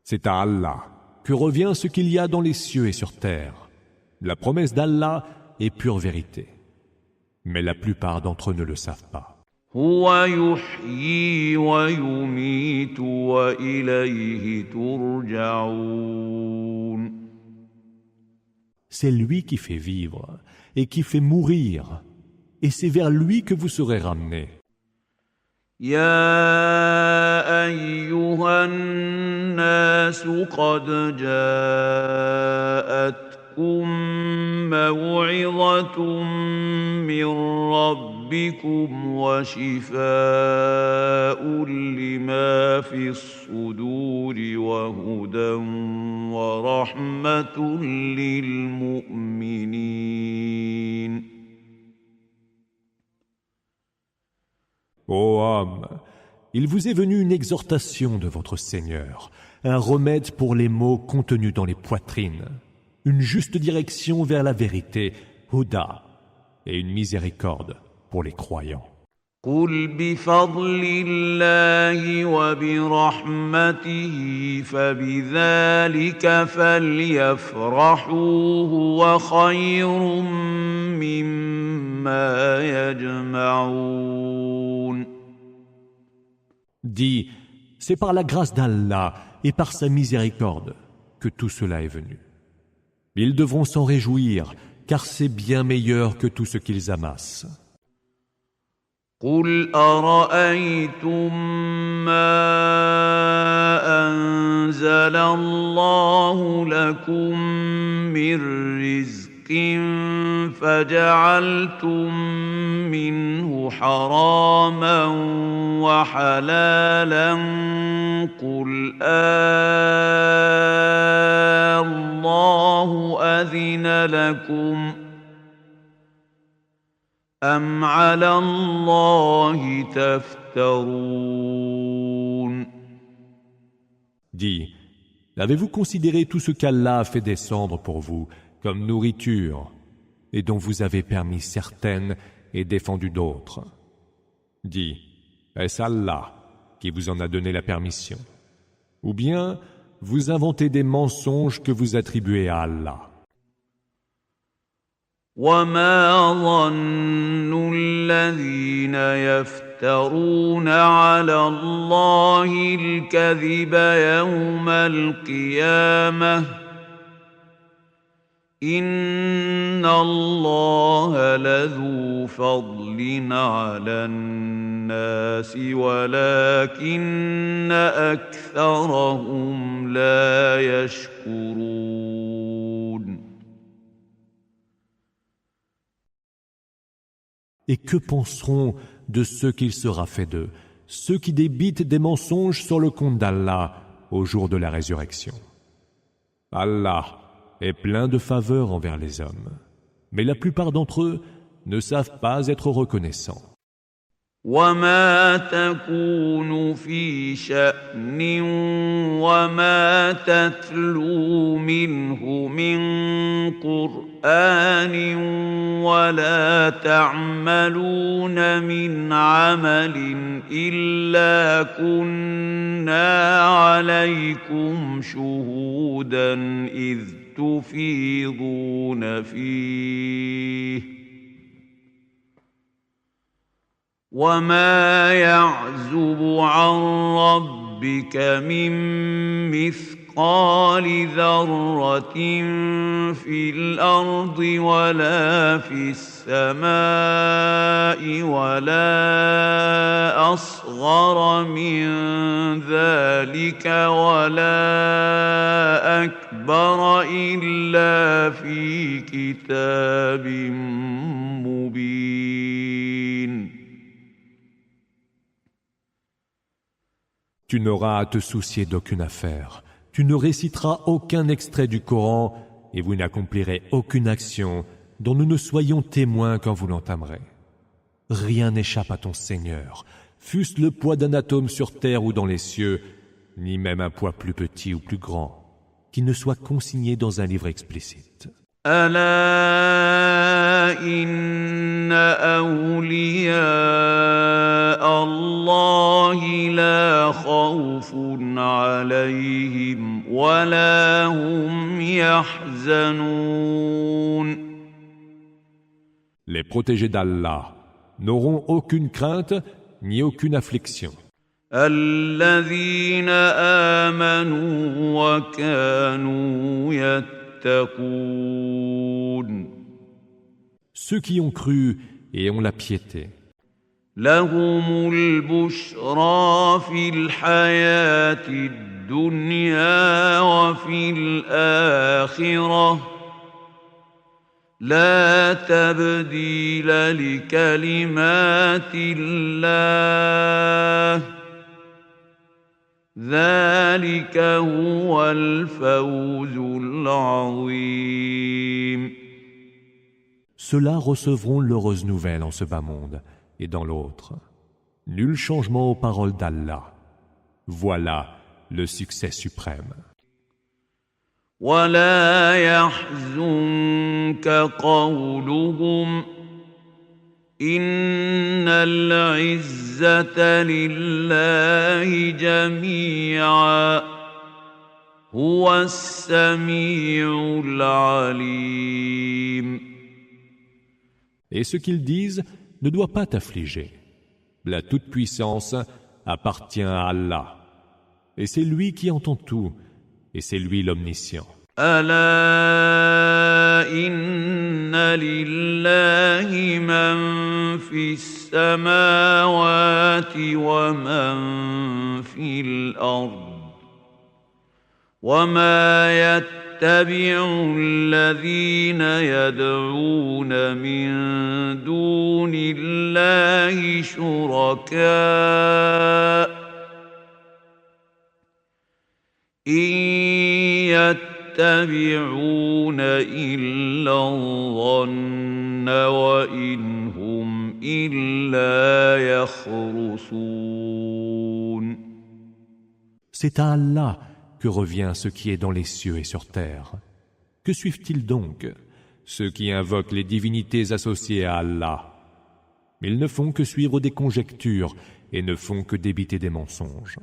C'est à Allah que revient ce qu'il y a dans les cieux et sur terre. La promesse d'Allah est pure vérité. Mais la plupart d'entre eux ne le savent pas. هو يحيي ويميت وإليه ترجعون. C'est lui qui fait vivre et qui fait mourir, et c'est vers lui que vous serez ramenés. يا أيها الناس قد جاءتكم موعظة من ربكم وشفاء لما في الصدور وهدى ورحمة للمؤمنين. Ô homme, il vous est venu une exhortation de votre Seigneur, un remède pour les maux contenus dans les poitrines, une juste direction vers la vérité, Huda, et une miséricorde pour les croyants. قل بفضل الله وبرحمته فبذلك فليفرحوا هو خير مما يجمعون. Dis, c'est par la grâce d'Allah et par sa miséricorde que tout cela est venu. Ils devront s'en réjouir, car c'est bien meilleur que tout ce qu'ils amassent. قل أرأيتم ما أنزل الله لكم من رزق فجعلتم منه حراما وحلالا قل الله أذن لكم أم على الله تفترون. Dis, avez-vous considéré tout ce qu'Allah a fait descendre pour vous comme nourriture et dont vous avez permis certaines et défendu d'autres? Dis, est-ce Allah qui vous en a donné la permission? Ou bien vous inventez des mensonges que vous attribuez à Allah? وما ظن الذين يفترون على الله الكذب يوم القيامة إن الله لذو فضل على الناس ولكن أكثرهم لا يشكرون. Et que penseront de ce qu'il sera fait d'eux, ceux qui débitent des mensonges sur le compte d'Allah au jour de la résurrection? Allah est plein de faveurs envers les hommes, mais la plupart d'entre eux ne savent pas être reconnaissants. وما تكون في شأن وما تتلو منه من قرآن قرآن ولا تعملون من عمل إلا كنا عليكم شهودا إذ تفيضون فيه وما يعزب عن ربك من مثقال ذرة في الأرض ولا في السماء ولا أصغر من ذلك ولا أكبر إلا في كتاب مبين. Tu n'auras à te soucier d'aucune affaire. Tu ne réciteras aucun extrait du Coran et vous n'accomplirez aucune action dont nous ne soyons témoins quand vous l'entamerez. Rien n'échappe à ton Seigneur, fût-ce le poids d'un atome sur terre ou dans les cieux, ni même un poids plus petit ou plus grand, qui ne soit consigné dans un livre explicite. ألا إن أولياء الله لا خوف عليهم ولا هم يحزنون. Les protégés d'Allah n'auront aucune crainte ni aucune affliction. الذين آمنوا وكانوا يتقون. Ceux qui ont cru et ont la piété. لهم البشرى في الحياة الدنيا وفي الآخرة لا تبديل لكلمات الله ذلك هو الفوز العظيم. Ceux-là recevront l'heureuse nouvelle en ce bas monde et dans l'autre. Nul changement aux paroles d'Allah. Voilà le succès suprême. ولا يحزنك قولهم إن العزة لله جميعا هو السميع العليم. Et ce qu'ils disent ne doit pas t'affliger. La toute-puissance appartient à Allah. Et c'est lui qui entend tout. Et c'est lui l'omniscient. ألا إن لله من في السماوات ومن في الأرض وما يتبع الذين يدعون من دون الله شركاء إن يتبعون إلا الظن وإن هم إلا يخرصون. C'est à Allah que revient ce qui est dans les cieux et sur terre. Que suivent-ils donc? Ceux qui invoquent les divinités associées à Allah. Ils ne font que suivre des conjectures et ne font que débiter des mensonges.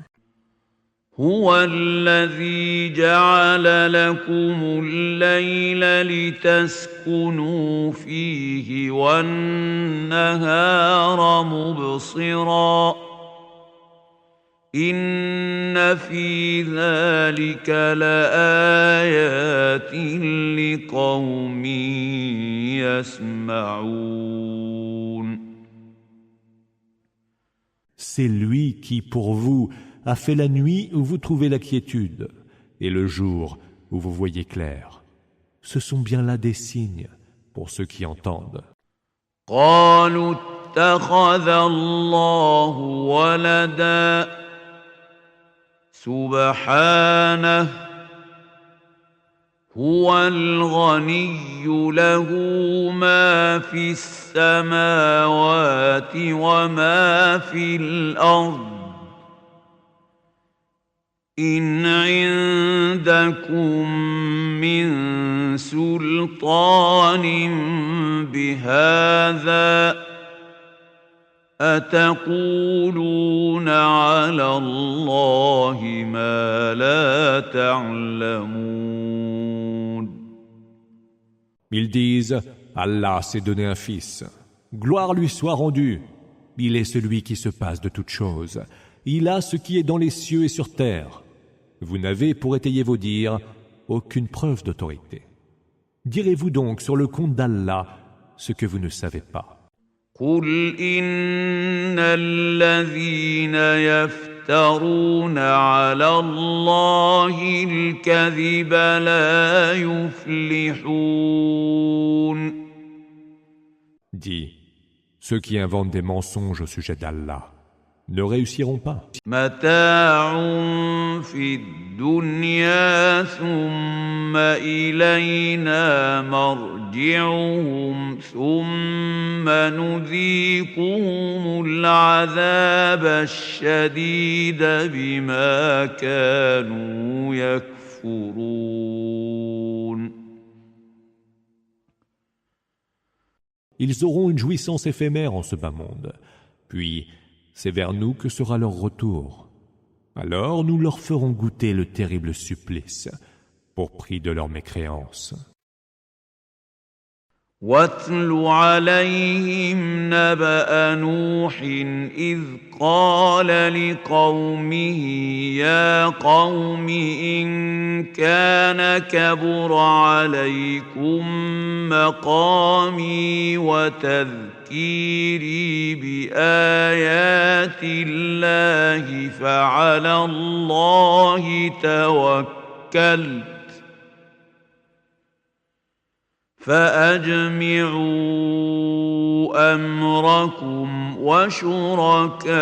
هو الذي جعل لكم الليل لتسكنوا فيه والنهار مبصرا إن في ذلك لآيات لقوم يسمعون. C'est lui qui, pour vous, a fait la nuit où vous trouvez la quiétude et le jour où vous voyez clair. Ce sont bien là des signes pour ceux qui entendent. قالوا اتخذ الله ولدا سبحانه هو الغني له ما في السماوات وما في الأرض إن عندكم من سلطان بهذا أتقولون على الله ما لا تعلمون. Ils disent, Allah s'est donné un fils. Gloire lui soit rendue. Il est celui qui se passe de toutes choses. Il a ce qui est dans les cieux et sur terre. Vous n'avez, pour étayer vos dires, aucune preuve d'autorité. Direz-vous donc sur le compte d'Allah ce que vous ne savez pas. قل إن الذين يفترون على الله الكذب لا يفلحون. Dis, ceux qui inventent des mensonges au sujet d'Allah ne réussiront pas. متاع في الدنيا ثم إلينا مرجعهم ثم نذيقهم العذاب الشديد بما كانوا يكفرون. Ils auront une jouissance éphémère en ce bas monde, puis c'est vers nous que sera leur retour. Alors nous leur ferons goûter le terrible supplice, pour prix de leur mécréance. واتل عليهم نبأ نوح إذ قال لقومه يا قوم إن كان كبر عليكم مقامي وتذكيري بآيات الله فعلى الله توكلت فأجمعوا أمركم وشركاءكم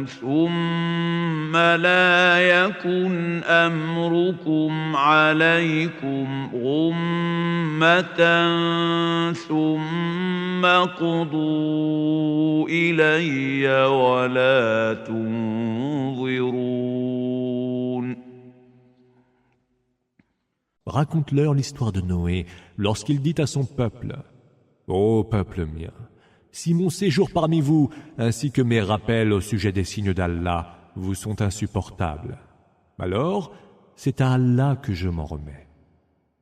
ثم لا يكن أمركم عليكم غمة ثم قضوا إلي ولا تنظرون. Raconte-leur l'histoire de Noé lorsqu'il dit à son peuple « Ô peuple mien, si mon séjour parmi vous ainsi que mes rappels au sujet des signes d'Allah vous sont insupportables, alors c'est à Allah que je m'en remets.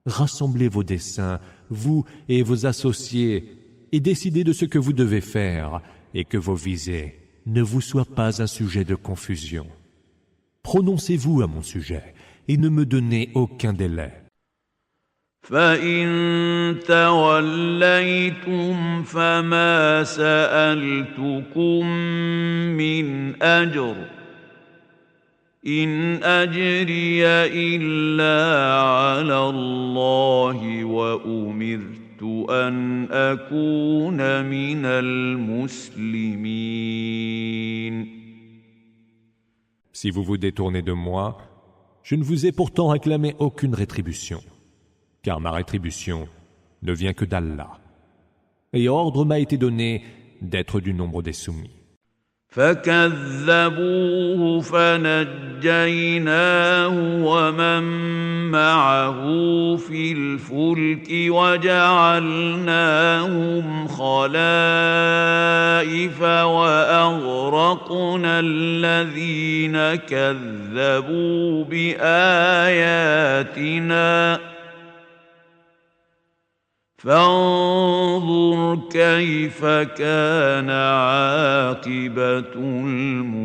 Rassemblez vos desseins, vous et vos associés, et décidez de ce que vous devez faire et que vos visées ne vous soient pas un sujet de confusion. Prononcez-vous à mon sujet et ne me donnez aucun délai. » فإن توليتم فما سألتكم من أجر إن أجري إلا على الله وأمرت أن أكون من المسلمين. Si vous vous détournez de moi, je ne vous ai pourtant réclamé aucune rétribution, car ma rétribution ne vient que d'Allah. Et ordre m'a été donné d'être du nombre des soumis. فكذبوه فنجيناه ومن معه في الفلك وجعلناهم خلائف وأغرقنا الذين كذبوا بآياتنا فانظر كيف كان عاقبة المنذرين.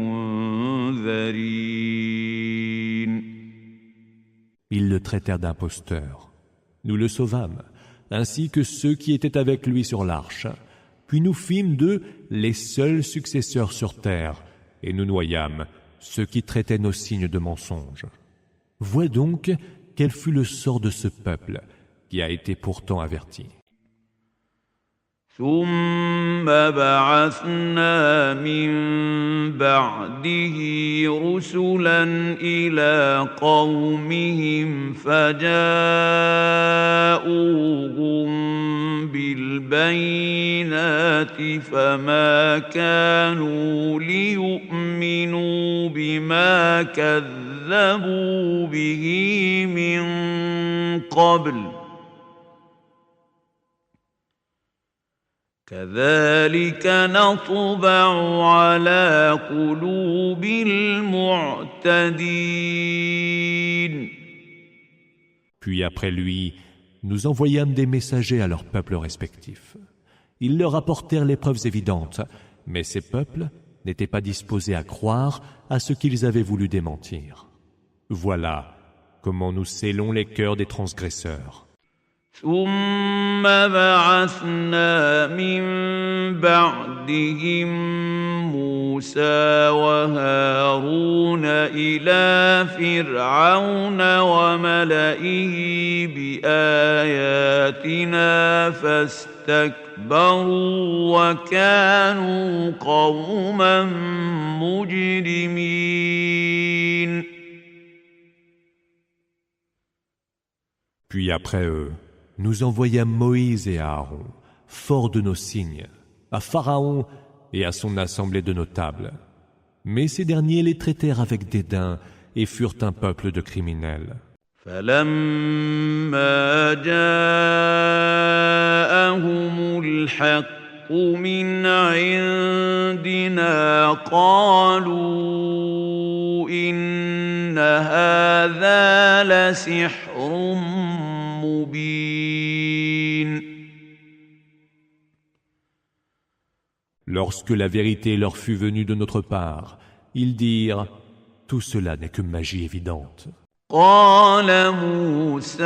Ils le traitèrent d'imposteur. Nous le sauvâmes, ainsi que ceux qui étaient avec lui sur l'arche. Puis nous fîmes d'eux les seuls successeurs sur terre, et nous noyâmes ceux qui traitaient nos signes de mensonges. Vois donc quel fut le sort de ce peuple, qui a été pourtant averti. ثم بعثنا من بعده رسلا إلى قومهم فجاءوهم بالبينات فما كانوا ليؤمنوا بما كذبوا به من قبل كذلك نطبع على قلوب المعتدين. Puis après lui, nous envoyâmes des messagers à leurs peuples respectifs. Ils leur apportèrent les preuves évidentes, mais ces peuples n'étaient pas disposés à croire à ce qu'ils avaient voulu démentir. Voilà comment nous scellons les cœurs des transgresseurs. ثم بعثنا من بعدهم موسى وهارون إلى فرعون وملئه بآياتنا فاستكبروا وكانوا قوما مجرمين. Puis après eux, nous envoyâmes Moïse et Aaron, forts de nos signes, à Pharaon et à son assemblée de notables. Mais ces derniers les traitèrent avec dédain et furent un peuple de criminels. فلما جاءهم الحق من عندنا قالوا إن هذا لسحر مبين. Lorsque la vérité leur fut venue de notre part, ils dirent « Tout cela n'est que magie évidente ». قال موسى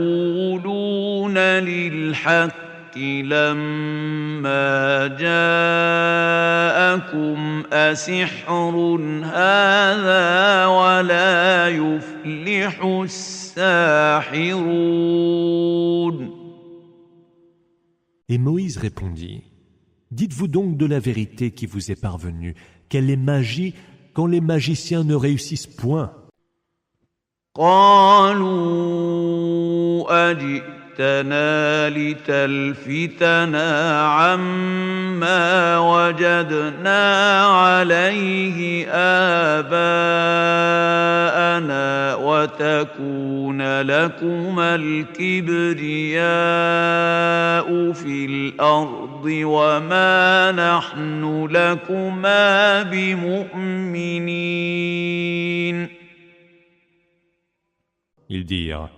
أتقولون للحق لما جاءكم أسحر هذا ولا يفلح الساحرون. Et Moïse répondit « Dites-vous donc de la vérité qui vous est parvenue, qu'elle est magie quand les magiciens ne réussissent point. » قالوا أجئتنا لتلفتنا عما وجدنا عليه آباءنا وتكون لكما الكبرياء في الأرض وما نحن لكما بمؤمنين. Ils dirent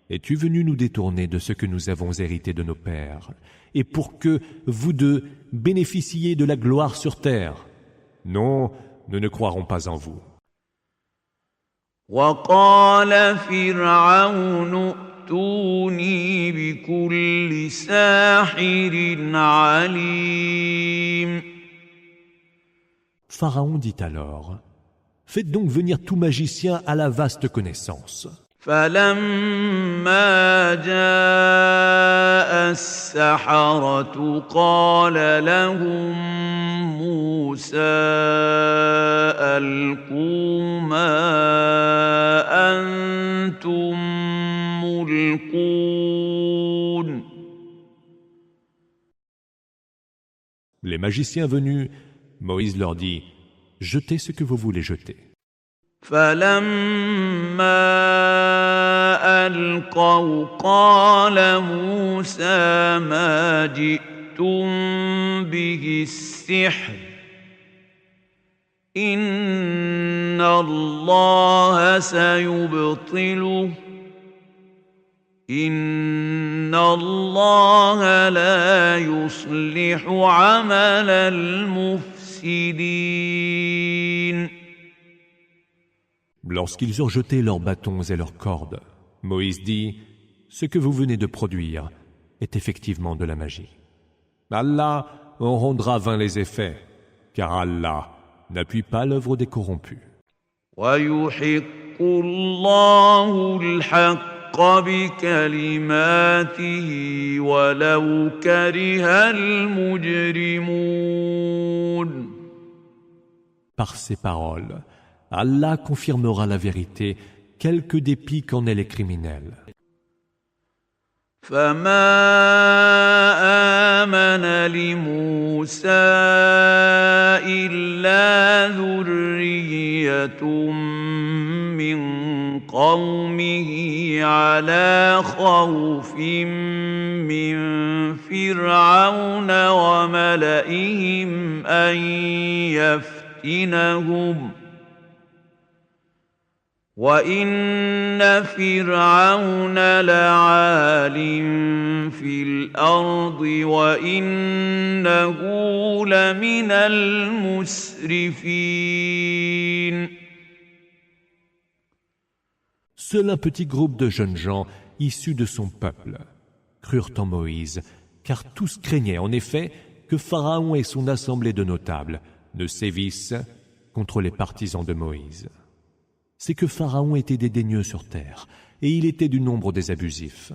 « Es-tu venu nous détourner de ce que nous avons hérité de nos pères, et pour que, vous deux, bénéficiez de la gloire sur terre? Non, nous ne croirons pas en vous. » وقال فرعون ائتوني بكل ساحر عليم. Pharaon dit alors « Faites donc venir tout magicien à la vaste connaissance. » فلما جاء السحرة قال لهم موسى ألقوا ما أنتم ملقون. Les magiciens venus, Moïse leur dit « Jetez ce que vous voulez jeter. » فلما ألقوا قال موسى ما جئتم به السحر إن الله سيبطله إن الله لا يصلح عمل المفسدين. Lorsqu'ils eurent jeté leurs bâtons et leurs cordes, Moïse dit « Ce que vous venez de produire est effectivement de la magie. Allah en rendra vains les effets, car Allah n'appuie pas l'œuvre des corrompus. » وَيُحِقُّ اللَّهُ الْحَقَّ بكلماته ولو كره المجرمون. Par ces paroles, Allah confirmera la vérité, quelque dépit qu'en aient les criminels. فما آمن لموسى إلا ذرية من قومه على خوف من فرعون وملئهم أن يفتنهم وَإِنَّ فِرْعَوْنَ لَعَالٍ فِي الْأَرْضِ وَإِنَّهُ لَمِنَ الْمُسْرِفِينَ. Seul un petit groupe de jeunes gens issus de son peuple crurent en Moïse, car tous craignaient en effet que Pharaon et son assemblée de notables ne sévissent contre les partisans de Moïse. C'est que Pharaon était dédaigneux sur terre, et il était du nombre des abusifs.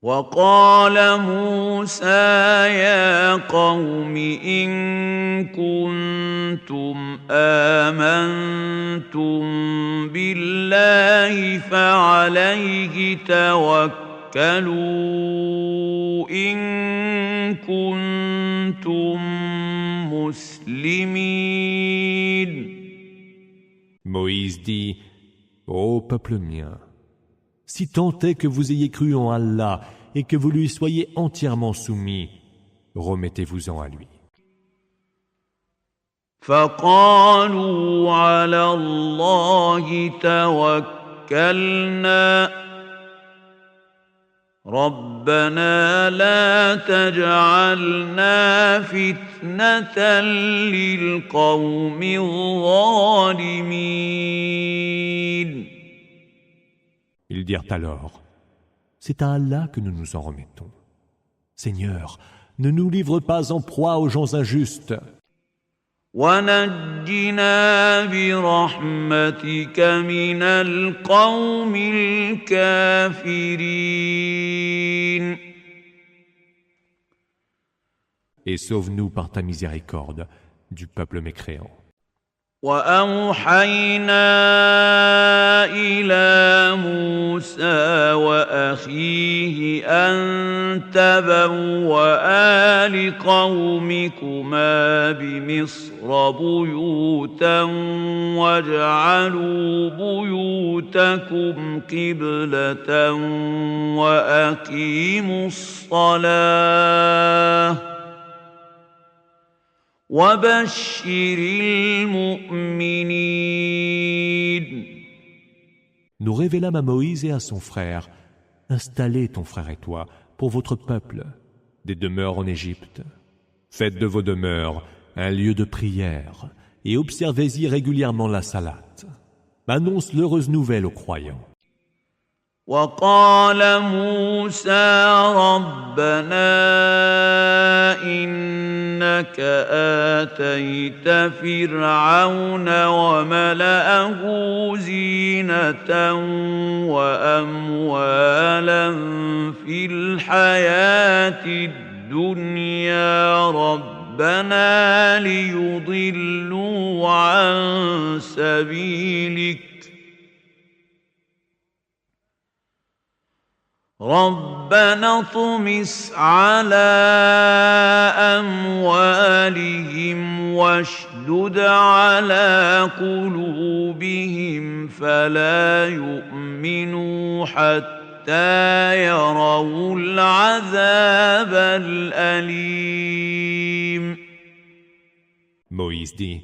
وقال موسى يا قوم إن كنتم آمنتم بالله فعليه توكلوا إن كنتم مسلمين. Moïse dit, ô peuple mien, si tant est que vous ayez cru en Allah et que vous lui soyez entièrement soumis, remettez-vous-en à lui. فقالوا على الله توكلنا ربنا لا تجعلنا فتنة للقوم الظالمين. Ils dirent alors, c'est à Allah que nous nous en remettons. Seigneur, ne nous livre pas en proie aux gens injustes. ونجنا برحمتك من القوم الكافرين. Et sauve-nous par ta miséricorde du peuple mécréant. وأوحينا إلى موسى وأخيه أن تبوأ لقومكما بمصر بيوتا واجعلوا بيوتكم قبلة وأقيموا الصلاة وَبَشِّرِ الْمُؤْمِنِينَ. Nous révélâmes à Moïse et à son frère, installez ton frère et toi pour votre peuple des demeures en Égypte. Faites de vos demeures un lieu de prière et observez-y régulièrement la salate. Annonce l'heureuse nouvelle aux croyants. وقال موسى ربنا إنك آتيت فرعون وملأه زينة وأموالا في الحياة الدنيا ربنا ليضلوا عن سبيلك ربنا اطمس على أموالهم واشدد على قلوبهم فلا يؤمنوا حتى يروا العذاب الأليم. Moïse dit,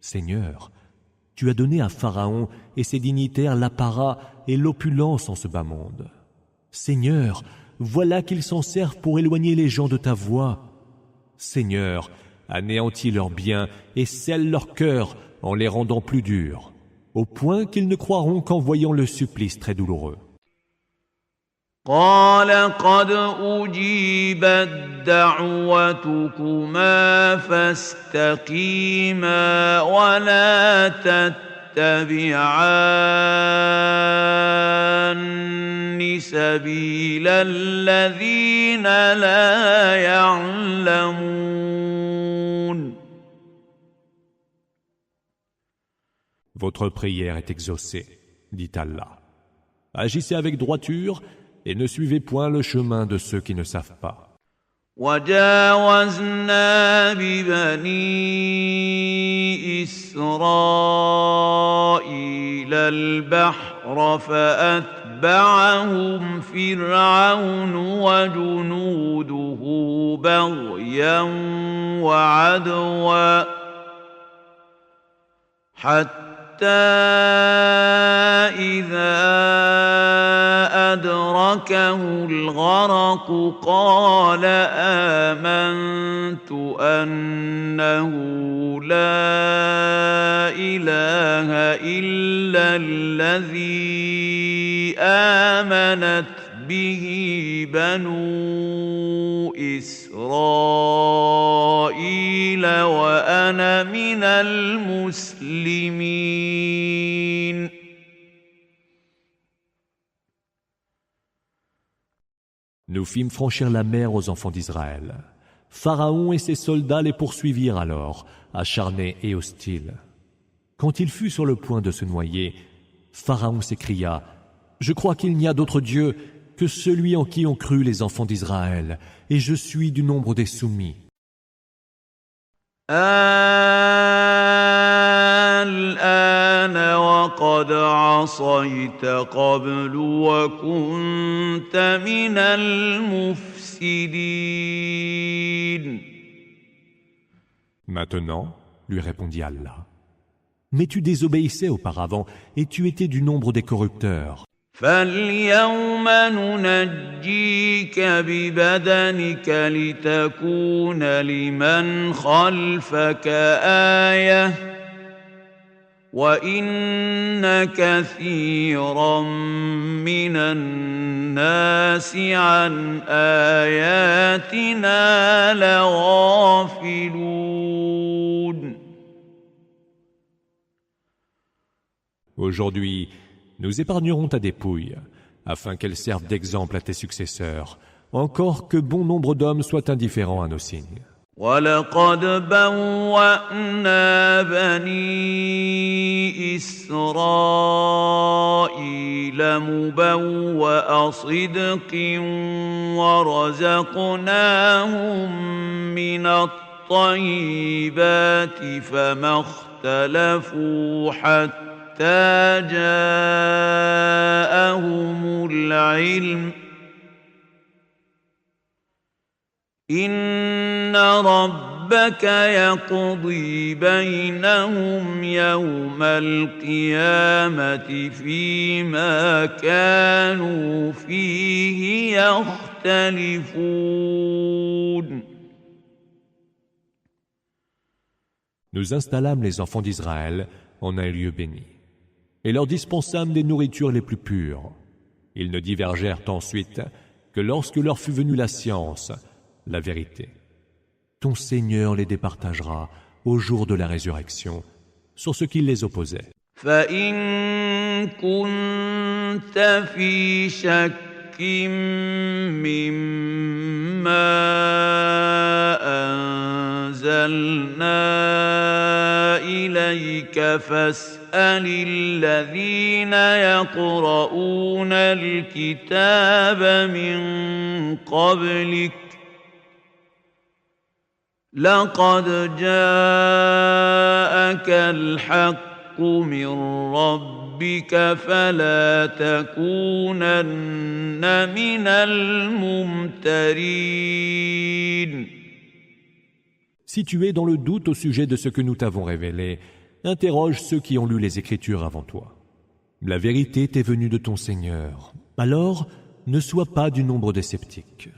Seigneur, tu as donné à Pharaon et ses dignitaires l'apparat et l'opulence en ce bas monde. Seigneur, voilà qu'ils s'en servent pour éloigner les gens de ta voie. Seigneur, anéantis leurs biens et scelle leurs cœurs en les rendant plus durs, au point qu'ils ne croiront qu'en voyant le supplice très douloureux. قال قد أجيبت دعوتكما فاستقيما ولا تتبعان سبيل الذين لا يعلمون. Votre prière est exaucée, dit Allah. Agissez avec droiture et ne suivez point le chemin de ceux qui ne savent pas. وجاوزنا ببني إسرائيل البحر فأتبعهم فرعون وجنوده بغيا وعدوا حتى إذا أدركه الغرق قال آمنت أنه لا إله إلا الذي آمنت به بنو إسرائيل وأنا من المسلمين. Nous fîmes franchir la mer aux enfants d'Israël. Pharaon et ses soldats les poursuivirent alors, acharnés et hostiles. Quand il fut sur le point de se noyer, Pharaon s'écria « Je crois qu'il n'y a d'autre Dieu que celui en qui ont cru les enfants d'Israël, et je suis du nombre des soumis. » الآن وقد عصيت قبل وكنت من المفسدين. Maintenant, lui répondit Allah, mais tu désobéissais auparavant et tu étais du nombre des corrupteurs. فاليوم ننجيك ببدنك لتكون لمن خلفك آية وإن كثيرا من الناس عن آياتنا لغافلون. Aujourd'hui, nous épargnerons ta dépouille, afin qu'elle serve d'exemple à tes successeurs, encore que bon nombre d'hommes soient indifférents à nos signes. وَلَقَدْ بَوَّأْنَا بَنِي إِسْرَائِيلَ مُبَوَّأَ صِدْقٍ وَرَزَقْنَاهُم مِّنَ الطَّيِّبَاتِ فَمَا اخْتَلَفُوا حَتَّىٰ جاءهم العلم إن ربك يقضي بينهم يوم القيامة فيما كانوا فيه يختلفون. Nous installâmes les enfants d'Israël en un lieu béni et leur dispensâmes des nourritures les plus pures. Ils ne divergèrent ensuite que lorsque leur fut venue la science, la vérité. Ton Seigneur les départagera au jour de la résurrection sur ce qui les opposait. فَإِن كُنتَ فِي شَكٍّ مِّمَّا أَنزَلْنَا إِلَيْكَ فَاسْأَلِ الَّذِينَ يَقْرَؤُونَ الْكِتَابَ مِن قَبْلِكَ لَقَدْ جَاءَكَ الْحَقُّ مِن رَّبِّكَ فَلَا تَكُونَنَّ مِنَ الْمُمْتَرِينَ. Si tu es dans le doute au sujet de ce que nous t'avons révélé, interroge ceux qui ont lu les Écritures avant toi. La vérité t'est venue de ton Seigneur. Alors, ne sois pas du nombre des sceptiques.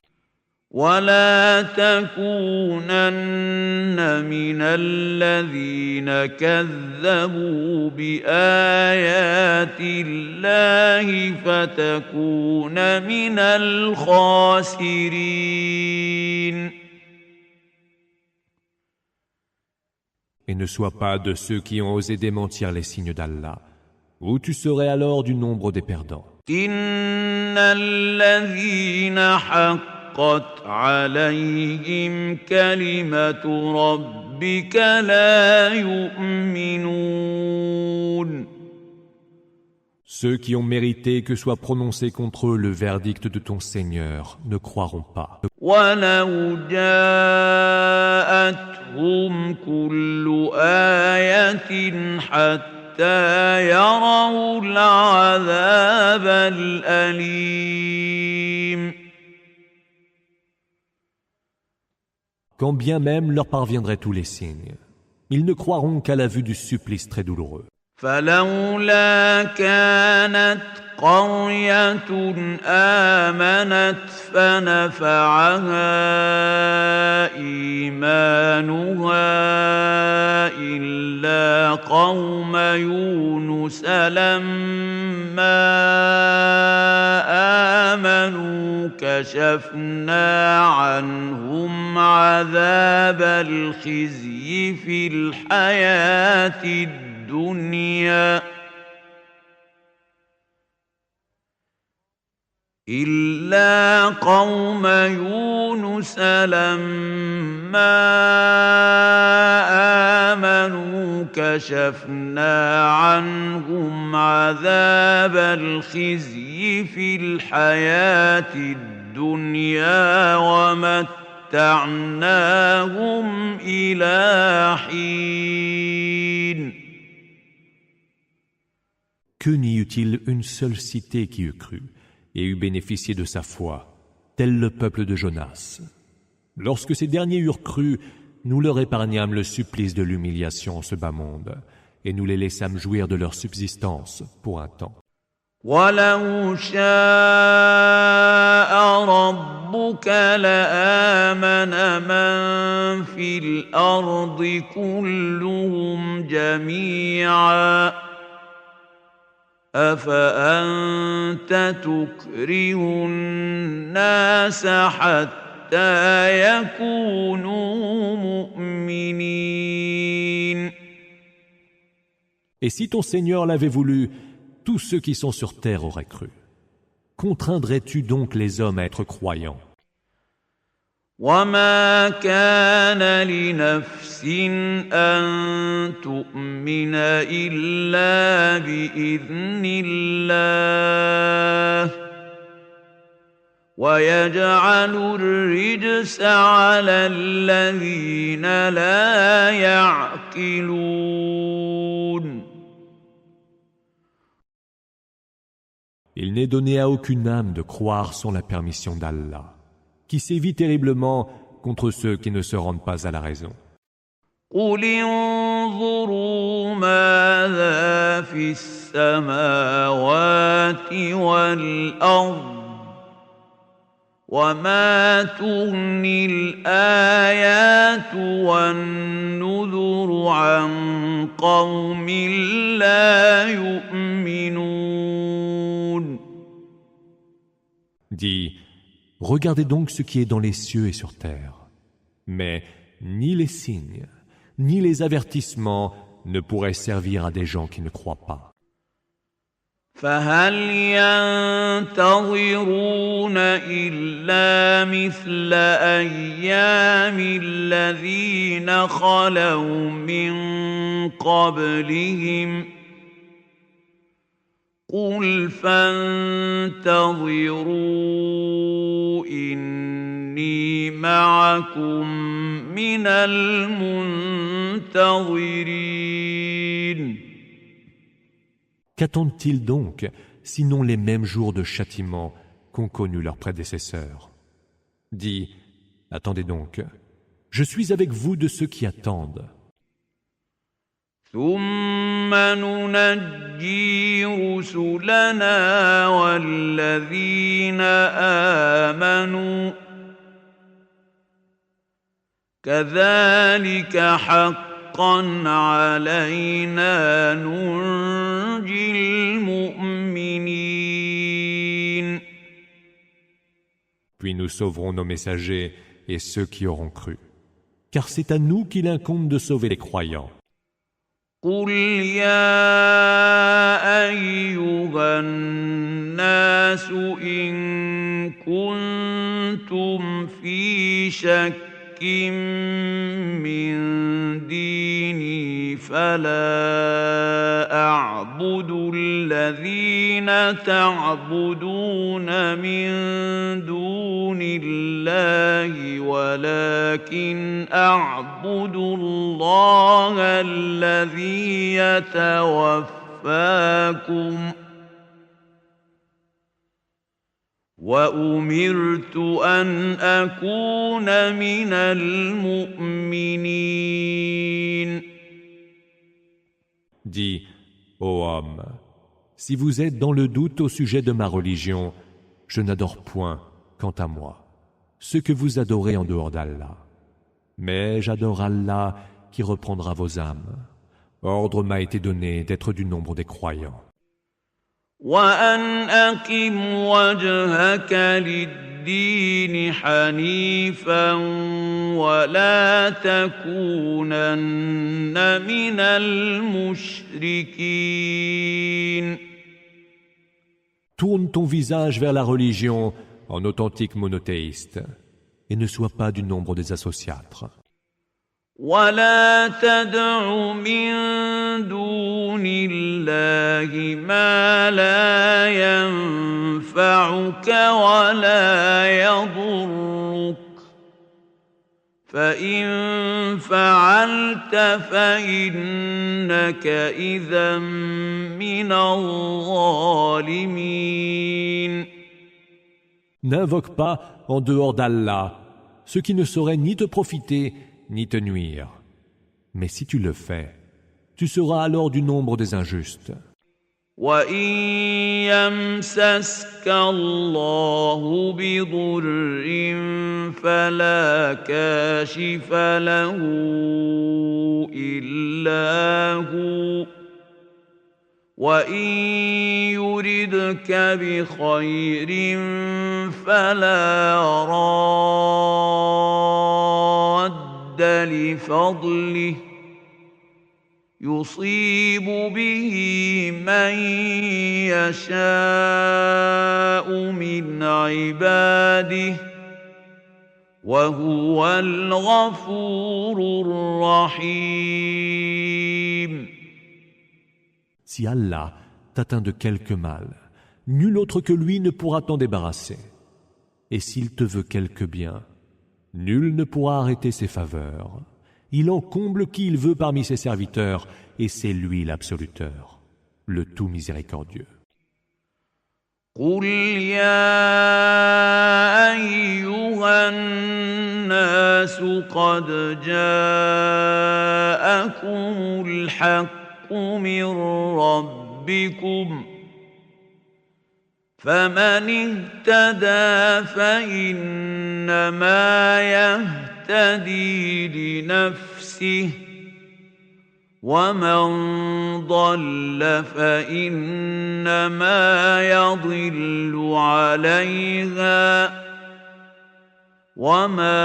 ولا تكونن من الذين كذبوا بآيات الله فتكون من الخاسرين. Et ne sois pas de ceux qui ont osé démentir les signes d'Allah, ou tu serais alors du nombre des perdants. إن الذين حقت عليهم كلمة ربك لا يؤمنون Ceux qui ont mérité que soit prononcé contre eux le verdict de ton Seigneur ne croiront pas. ولو جاءتهم كل آية حتى يروا العذاب الأليم Quand bien même leur parviendraient tous les signes, ils ne croiront qu'à la vue du supplice très douloureux. فلولا كانت قرية آمنت فنفعها إيمانها إلا قوم يونس لما آمنوا كشفنا عنهم عذاب الخزي في الحياة الدنيا إلا قوم يونس لما آمنوا كشفنا عنهم عذاب الخزي في الحياة الدنيا ومتعناهم إلى حين Que n'y eut-il une seule cité qui eût cru et eût bénéficié de sa foi, tel le peuple de Jonas. Lorsque ces derniers eurent cru, nous leur épargnâmes le supplice de l'humiliation en ce bas monde, et nous les laissâmes jouir de leur subsistance pour un temps. وَلَوْ شَاءَ رَبُّكَ لَآمَنَ مَن فِي الْأَرْضِ كُلُّهُمْ جَمِيعًا أَفَأَنْتَ تُكْرِهُ النَّاسَ حَتَّى يَكُونُوا مُؤْمِنِينَ. Et si ton Seigneur l'avait voulu, tous ceux qui sont sur terre auraient cru. Contraindrais-tu donc les hommes à être croyants? وَمَا كَانَ لِنَفْسٍ أَن تُؤْمِنَ إِلَّا بِإِذْنِ اللَّهِ وَيَجْعَلُ الرِّجْسَ عَلَى الَّذِينَ لَا يَعْقِلُونَ. Il n'est donné à aucune âme de croire sans la permission d'Allah, qui sévit terriblement contre ceux qui ne se rendent pas à la raison. قُلِ انظُرُوا مَاذَا فِي السَّمَاوَاتِ وَالْأَرْضِ وَمَا تُغْنِي الْآيَاتُ وَالنُّذُرُ عَن قَوْمٍ لَّا يُؤْمِنُونَ. Dis, regardez donc ce qui est dans les cieux et sur terre. Mais ni les signes, ni les avertissements ne pourraient servir à des gens qui ne croient pas. فَهَلْ يَنتَظِرُونَ إِلَّا مِثْلَ أَيَّامِ الَّذِينَ خَلَوْا مِن قَبْلِهِمْ ۚ قُلْ فَانتَظِرُوا إِنِّي مَعَكُم مِّنَ الْمُنتَظِرِينَ. Qu'attendent-ils donc, sinon les mêmes jours de châtiment qu'ont connus leurs prédécesseurs? Dis, attendez donc, je suis avec vous de ceux qui attendent. ثُمَّ نُنَجِّي رُسُلَنَا وَالَّذِينَ آمَنُوا كَذَلِكَ حَقًّا عَلَيْنَا نُنْجِي الْمُؤْمِنِينَ. Puis nous sauverons nos messagers et ceux qui auront cru. car c'est à nous qu'il incombe de sauver les croyants. قل يا أيها الناس إن كنتم في شك من ديني فلا أعبد الذين تعبدون من دون الله ولكن أعبد الله الذي يتوفاكم وأمرت أن أكون من المؤمنين. Dis, ô homme, si vous êtes dans le doute au sujet de ma religion, je n'adore point, quant à moi, ce que vous adorez en dehors d'Allah. Mais j'adore Allah qui reprendra vos âmes. Ordre m'a été donné d'être du nombre des croyants. وأن أقم وجهك للدين حنيفا ولا تكونن من المشركين. Tourne ton visage vers la religion en authentique monothéiste et ne sois pas du nombre des associatres. ولا تدع من دون الله ما لا ينفعك ولا يضرك فإن فعلت فإنك إذا من الظالمين. N'invoque pas en dehors d'Allah ce qui ne saurait ni te profiter ni te nuire. Mais si tu le fais, tu seras alors du nombre des injustes. وَإِن يَمْسَسْكَ اللَّهُ بِضُرٍّ فَلَا كَاشِفَ لَهُ إِلَّا هُوَ وَإِن يُرِدْكَ بِخَيْرٍ فَلَا رَادَّ لِفَضْلِهِ يُصِيبُ بِهِ مَن يَشَاءُ مِنْ عِبَادِهِ وَهُوَ الْغَفُورُ الرَّحِيمُ. Si Allah t'atteint de quelque mal, nul autre que lui ne pourra t'en débarrasser. Et s'il te veut quelque bien, nul ne pourra arrêter ses faveurs. Il en comble qui il veut parmi ses serviteurs, et c'est lui l'absoluteur, le tout miséricordieux. قُلْ يَا أَيُّهَا النَّاسُ قَدْ جَاءَكُمُ الْحَقُّ مِنْ رَبِّكُمْ فَمَنِ اهْتَدَى فَإِنَّمَا يَهْتَدِي لِنَفْسِهِ وَمَنْ ضَلَّ فَإِنَّمَا يَضِلُّ عَلَيْهَا وَمَا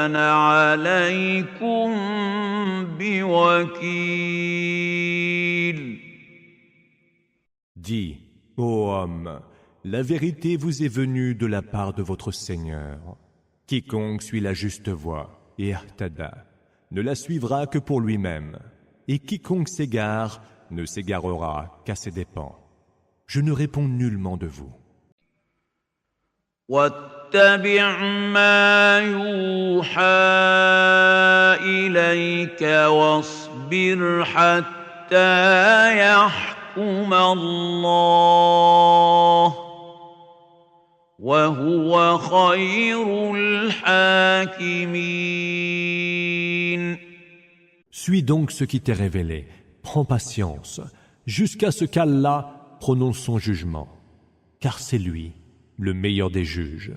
أَنَا عَلَيْكُمْ بِوَكِيلٍ. Dis, ô homme, la vérité vous est venue de la part de votre Seigneur. Quiconque suit la juste voie, et ihtada, ne la suivra que pour lui-même, et quiconque s'égare ne s'égarera qu'à ses dépens. Je ne réponds nullement de vous. واتبع ما يوحى إليك واصبر حتى يحكم الله وهو خير الحاكمين. Suis donc ce qui t'est révélé, prends patience, jusqu'à ce qu'Allah prononce son jugement, car c'est lui le meilleur des juges.